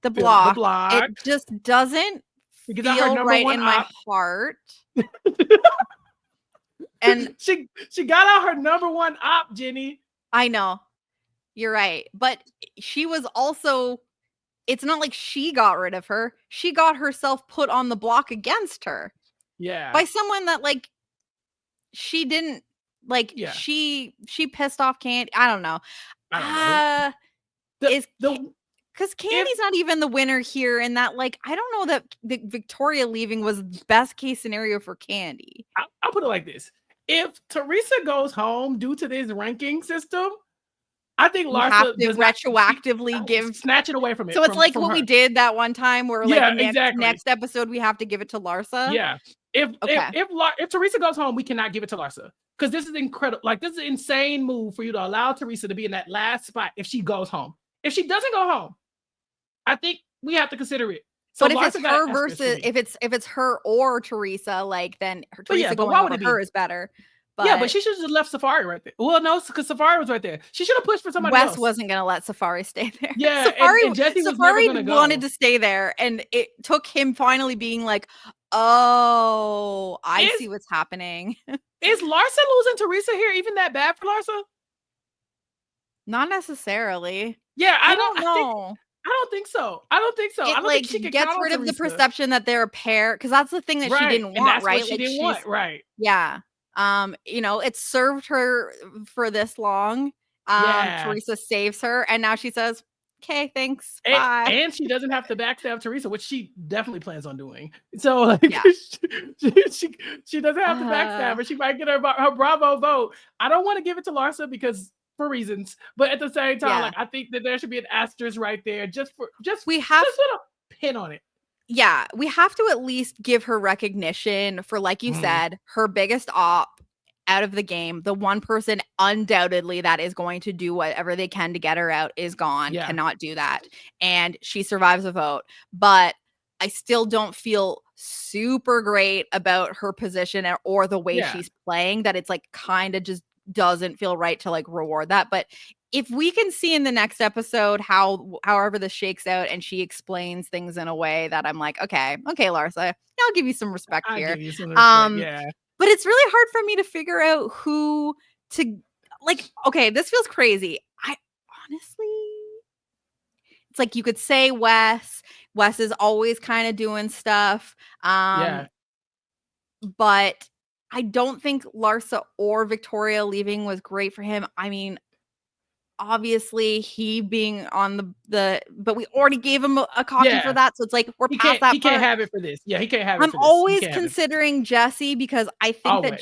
block. It just doesn't feel right in my heart. And she got out her number 1 op, Jenny. I know. You're right. But she was also, it's not like she got rid of her. She got herself put on the block against her. Yeah. By someone that like she didn't like. Yeah. She pissed off Candy. I don't know. Because Candy's not even the winner here, and that like I don't know that Victoria leaving was best case scenario for Candy. I'll put it like this: if Teresa goes home due to this ranking system, I think We have Larsa to does not retroactively give. snatch it away from it. So it's like From what we her. did that one time where like Yeah, exactly. next episode we have to give it to Larsa. Yeah. If Okay. if Teresa goes home, we cannot give it to Larsa. Because this is incredible. Like, this is an insane move for you to allow Teresa to be in that last spot if she goes home. If she doesn't go home, I think we have to consider it. So But if it's Larsa got her an asterisk for versus me. if it's her or Teresa, like then But yeah, Teresa but going why would over it be? her is better. Yeah, but But she should have just left Safari right there. Well, no, because Safari was right there. She should have pushed for somebody Wes else. wasn't gonna let Safari stay there. Yeah, and Jesse was never Safari gonna go. wanted to stay there, and it took him finally being like, "Oh, I see what's happening." Is Larsa losing Teresa here even that bad for Larsa? Not necessarily. Yeah, I don't know. I don't think so. I don't think so. It I don't think she can gets count on rid of the Teresa. perception that they're a pair, because that's the thing that she didn't and want, that's right? what she Like didn't want, right? yeah. It served her for this long. Yeah. Teresa saves her, and now she says, "Okay, thanks, And, bye." and she doesn't have to backstab Teresa, which she definitely plans on doing. So like, Yeah. she doesn't have to backstab her. She might get her Bravo vote. I don't want to give it to Larsa because for reasons, but at the same time, like, I think that there should be an asterisk right there, just we have just put a pin on it. Yeah, we have to at least give her recognition for, like you said, her biggest op out of the game. The one person undoubtedly that is going to do whatever they can to get her out is gone, cannot do that. And she survives a vote. But I still don't feel super great about her position or the way she's playing, that it's like kind of just doesn't feel right to like reward that. But if we can see in the next episode however this shakes out and she explains things in a way that I'm like, okay, Larsa, I'll give you some respect here. Give you some respect, but it's really hard for me to figure out who to like. Okay, this feels crazy. I honestly, it's like you could say Wes. Wes is always kind of doing stuff. But I don't think Larsa or Victoria leaving was great for him. I mean, obviously he being on the but we already gave him a caution for that, so it's like we're past that part. He can't have it for this. Yeah, he can't have it for this. I'm always considering Jesse, because I think that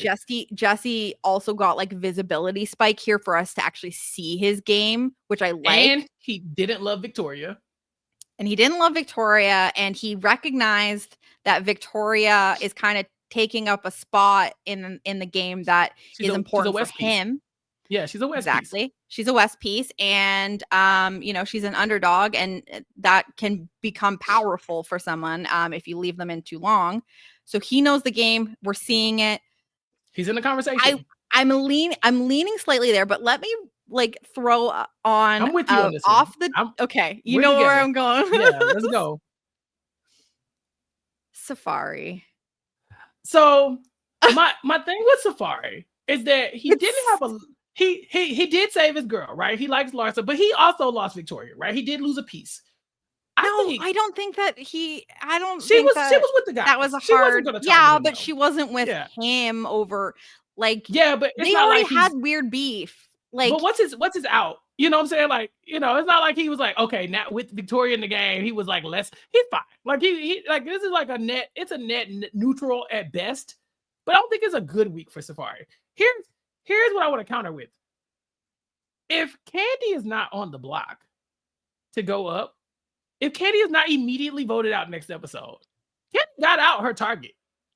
Jesse also got like visibility spike here for us to actually see his game, which I like. And he didn't love Victoria. And he recognized that Victoria is kind of taking up a spot in the game that is important for him. Yeah, she's a West piece. She's a West piece, and she's an underdog, and that can become powerful for someone if you leave them in too long. So he knows the game. We're seeing it. He's in the conversation. I'm leaning slightly there, but let me like throw on. I'm with you on this off the. Okay, you know where I'm going. Yeah, let's go. Safari. So my thing with Safari is that he didn't have a. He did save his girl, right? He likes Larsa, but he also lost Victoria, right? He did lose a piece. I don't think that he. I don't. She was with the guy. That was a hard. Yeah, but she wasn't with him over. Like, yeah, but they already had weird beef. Like, but what's his out? You know what I'm saying? Like, it's not like he was like, okay, now with Victoria in the game, he was like less. He's fine. Like he like this is like a net. It's a net neutral at best, but I don't think it's a good week for Safari. Here's what I want to counter with. If Candy is not on the block to go up, if Candy is not immediately voted out next episode, Candy got out her target.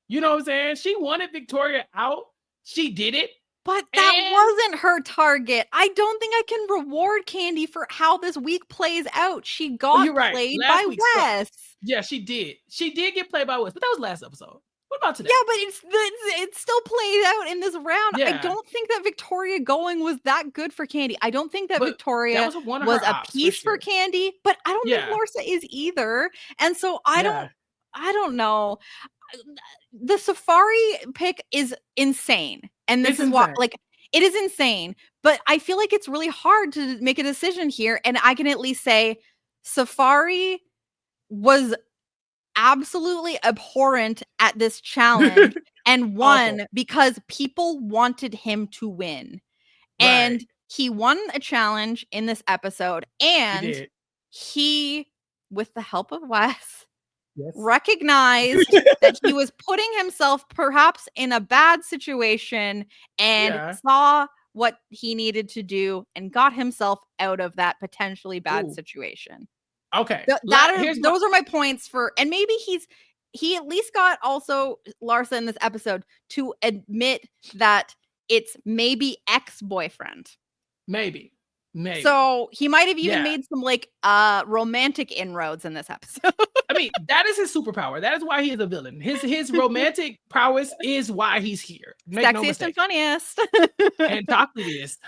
You know what I'm saying? She wanted Victoria out. She did it. But that wasn't her target. I don't think I can reward Candy for how this week plays out. She got played by Wes. Yeah, she did. She did get played by Wes, but that was last episode. What about today? Yeah, but it's still played out in this round. Yeah. I don't think that Victoria going was that good for Candy. I don't think that Victoria was a piece for Candy, but I don't think Larsa is either. And so I don't know. The Safari pick is insane. And this is what, like, it is insane. But I feel like it's really hard to make a decision here. And I can at least say Safari was absolutely abhorrent at this challenge and won because people wanted him to win. And he won a challenge in this episode, and he with the help of Wes, recognized that he was putting himself perhaps in a bad situation and saw what he needed to do and got himself out of that potentially bad situation. Okay. Those are my points for, and maybe he at least got also Larsa in this episode to admit that it's maybe ex-boyfriend. Maybe. So he might have even made some like romantic inroads in this episode. I mean, that is his superpower. That is why he is a villain. His romantic prowess is why he's here. Sexiest and funniest. And talkiest.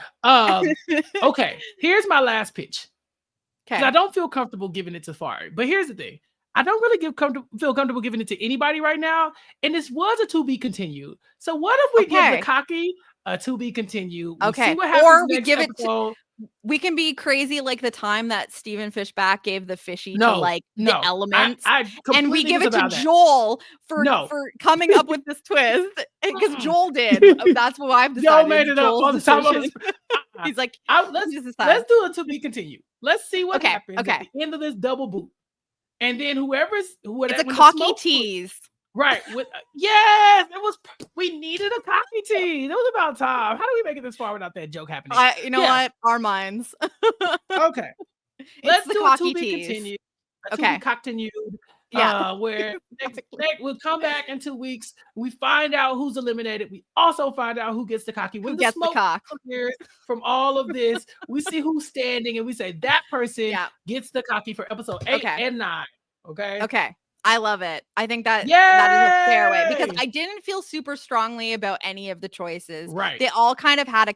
Okay, here's my last pitch. Okay. I don't feel comfortable giving it to Safari. But here's the thing. I don't really feel comfortable giving it to anybody right now. And this was a to be continued. So what if we give the cocky a to be continued? We see what happens or we next give episode. We can be crazy like the time that Stephen Fishback gave the fishy to like the elements. And we give it to Joel for coming up with this twist. Because Joel did. That's what I've decided. Joel made it up all the time. He's like, let's do it to be continued. Let's see what happens at the end of this double boot. And then whoever it's a cocky tease. Right. Yes, we needed a cocky tease. It was about time. How do we make it this far without that joke happening? You know what? Our minds. Okay. Let's do a to be continued. To be continued. Where next we'll come back in 2 weeks. We find out who's eliminated. We also find out who gets the cocky. When the smoke clears from all of this, we see who's standing and we say that person gets the cocky for episode 8 and 9. Okay. I love it. I think that is a fair way because I didn't feel super strongly about any of the choices. Right. They all kind of had a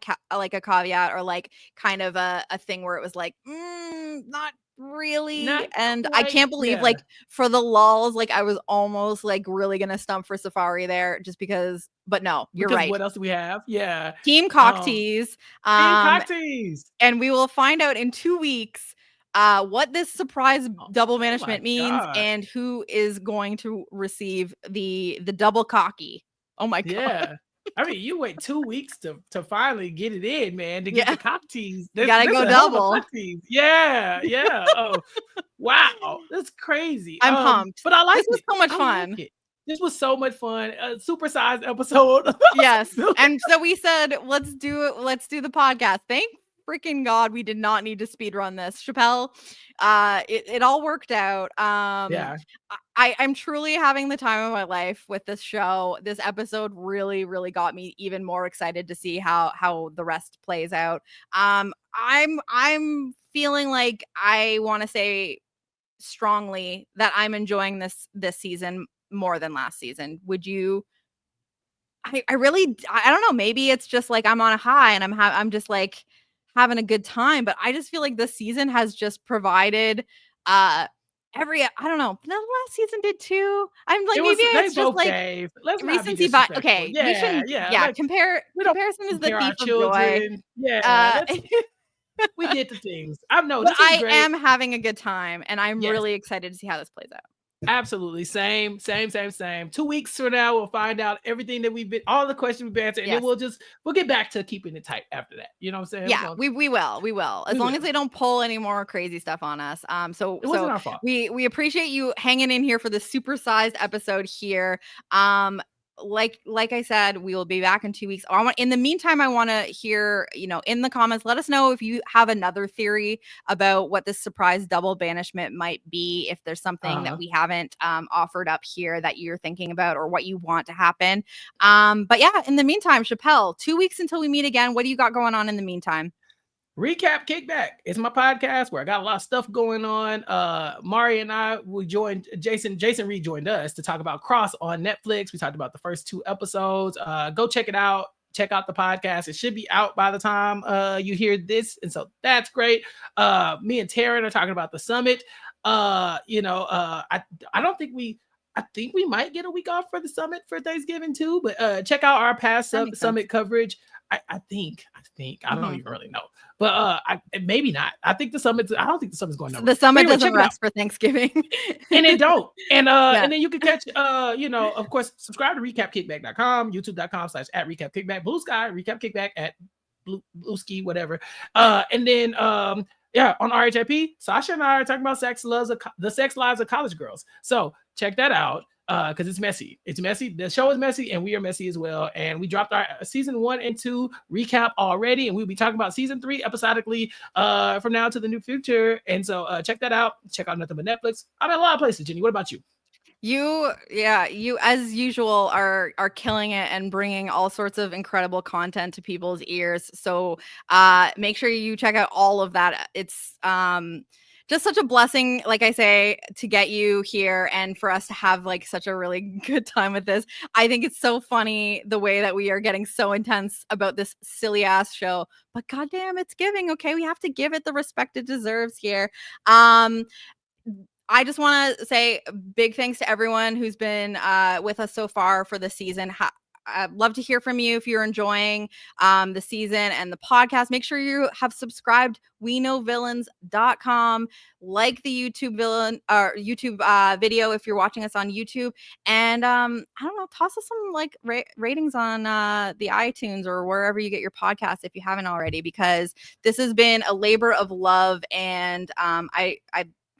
caveat or like kind of a thing where it was like, not really. And I can't believe like for the lulls, like I was almost like really gonna stump for Safari there just because, but no, you're right. What else do we have? Yeah. Team Cocktease. And we will find out in 2 weeks what this surprise double banishment means and who is going to receive the double cocky. Oh my god. Yeah. I mean, you wait 2 weeks to finally get it in, man, to get the cock tease. You gotta go double. Yeah. Oh, wow. That's crazy. I'm pumped. But I like this was so much fun. This was so much fun. A supersized episode. Yes. And so we said, let's do it. Let's do the podcast. Thank freaking God, we did not need to speed run this. Chappell, it all worked out. I'm truly having the time of my life with this show. This episode really, really got me even more excited to see how the rest plays out. I'm feeling like I want to say strongly that I'm enjoying this season more than last season. Would you? I don't know. Maybe it's just like I'm on a high and I'm just like having a good time, but I just feel like this season has just provided I don't know, the last season did too. I'm like, maybe it's just like recency bias. Okay, comparison is the thief of joy. We did the things. I am having a good time and I'm really excited to see how this plays out. Absolutely. Same. 2 weeks from now, we'll find out everything that all the questions we've answered, and then we'll get back to keeping it tight after that. You know what I'm saying? Yeah, we will. As long as they don't pull any more crazy stuff on us. So it wasn't our fault. We appreciate you hanging in here for the supersized episode here. Like I said, we will be back in 2 weeks. In the meantime, I want to hear, in the comments, let us know if you have another theory about what this surprise double banishment might be. If there's something that we haven't offered up here that you're thinking about or what you want to happen. But yeah, in the meantime, Chappell, 2 weeks until we meet again. What do you got going on in the meantime? Recap Kickback. It's my podcast where I got a lot of stuff going on. Mari and I, we joined Jason rejoined us to talk about Cross on Netflix. We talked about the first 2 episodes. Go check it out. Check out the podcast. It should be out by the time you hear this. And so that's great. Me and Taryn are talking about the summit. I think we might get a week off for the summit for Thanksgiving too, but check out our past summit coverage. I think I don't even really know, but maybe not. I don't think the summit's going nowhere. The summit doesn't rest for Thanksgiving, and it don't. And and then you can catch of course, subscribe to recapkickback.com, youtube.com/@recapkickback, Blue Sky Recap Kickback at Blue Ski whatever, and then on RHAP, Sasha and I are talking about the sex lives of college girls. So check that out because it's messy. It's messy. The show is messy, and we are messy as well. And we dropped our season 1 and 2 recap already, and we'll be talking about season 3 episodically from now to the new future. And so check that out. Check out Nothing But Netflix. I'm in a lot of places. Jenny, what about you? You as usual are killing it and bringing all sorts of incredible content to people's ears. So make sure you check out all of that. It's just such a blessing, like I say, to get you here and for us to have like such a really good time with this. I think it's so funny the way that we are getting so intense about this silly ass show, but goddamn, it's giving. Okay, we have to give it the respect it deserves here. I just want to say big thanks to everyone who's been with us so far for this season. I'd love to hear from you if you're enjoying the season and the podcast. Make sure you have subscribed weknowvillains.com, like the YouTube villain or YouTube video if you're watching us on YouTube, and I don't know, toss us some like ratings on the iTunes or wherever you get your podcasts if you haven't already, because this has been a labor of love, and I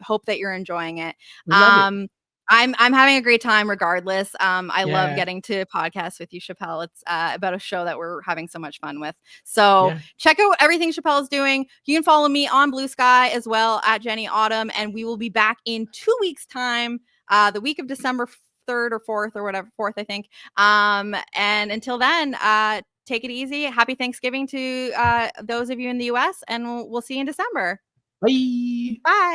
hope that you're enjoying it. We love it. I'm having a great time regardless. I love Yeah. getting to podcast with you, Chappell. It's about a show that we're having so much fun with. So Yeah. check out everything Chappell is doing. You can follow me on Blue Sky as well at Jenny Autumn, and we will be back in 2 weeks' time, the week of December 3rd or 4th or whatever, 4th, I think. And until then, take it easy. Happy Thanksgiving to those of you in the US, and we'll see you in December. Bye. Bye.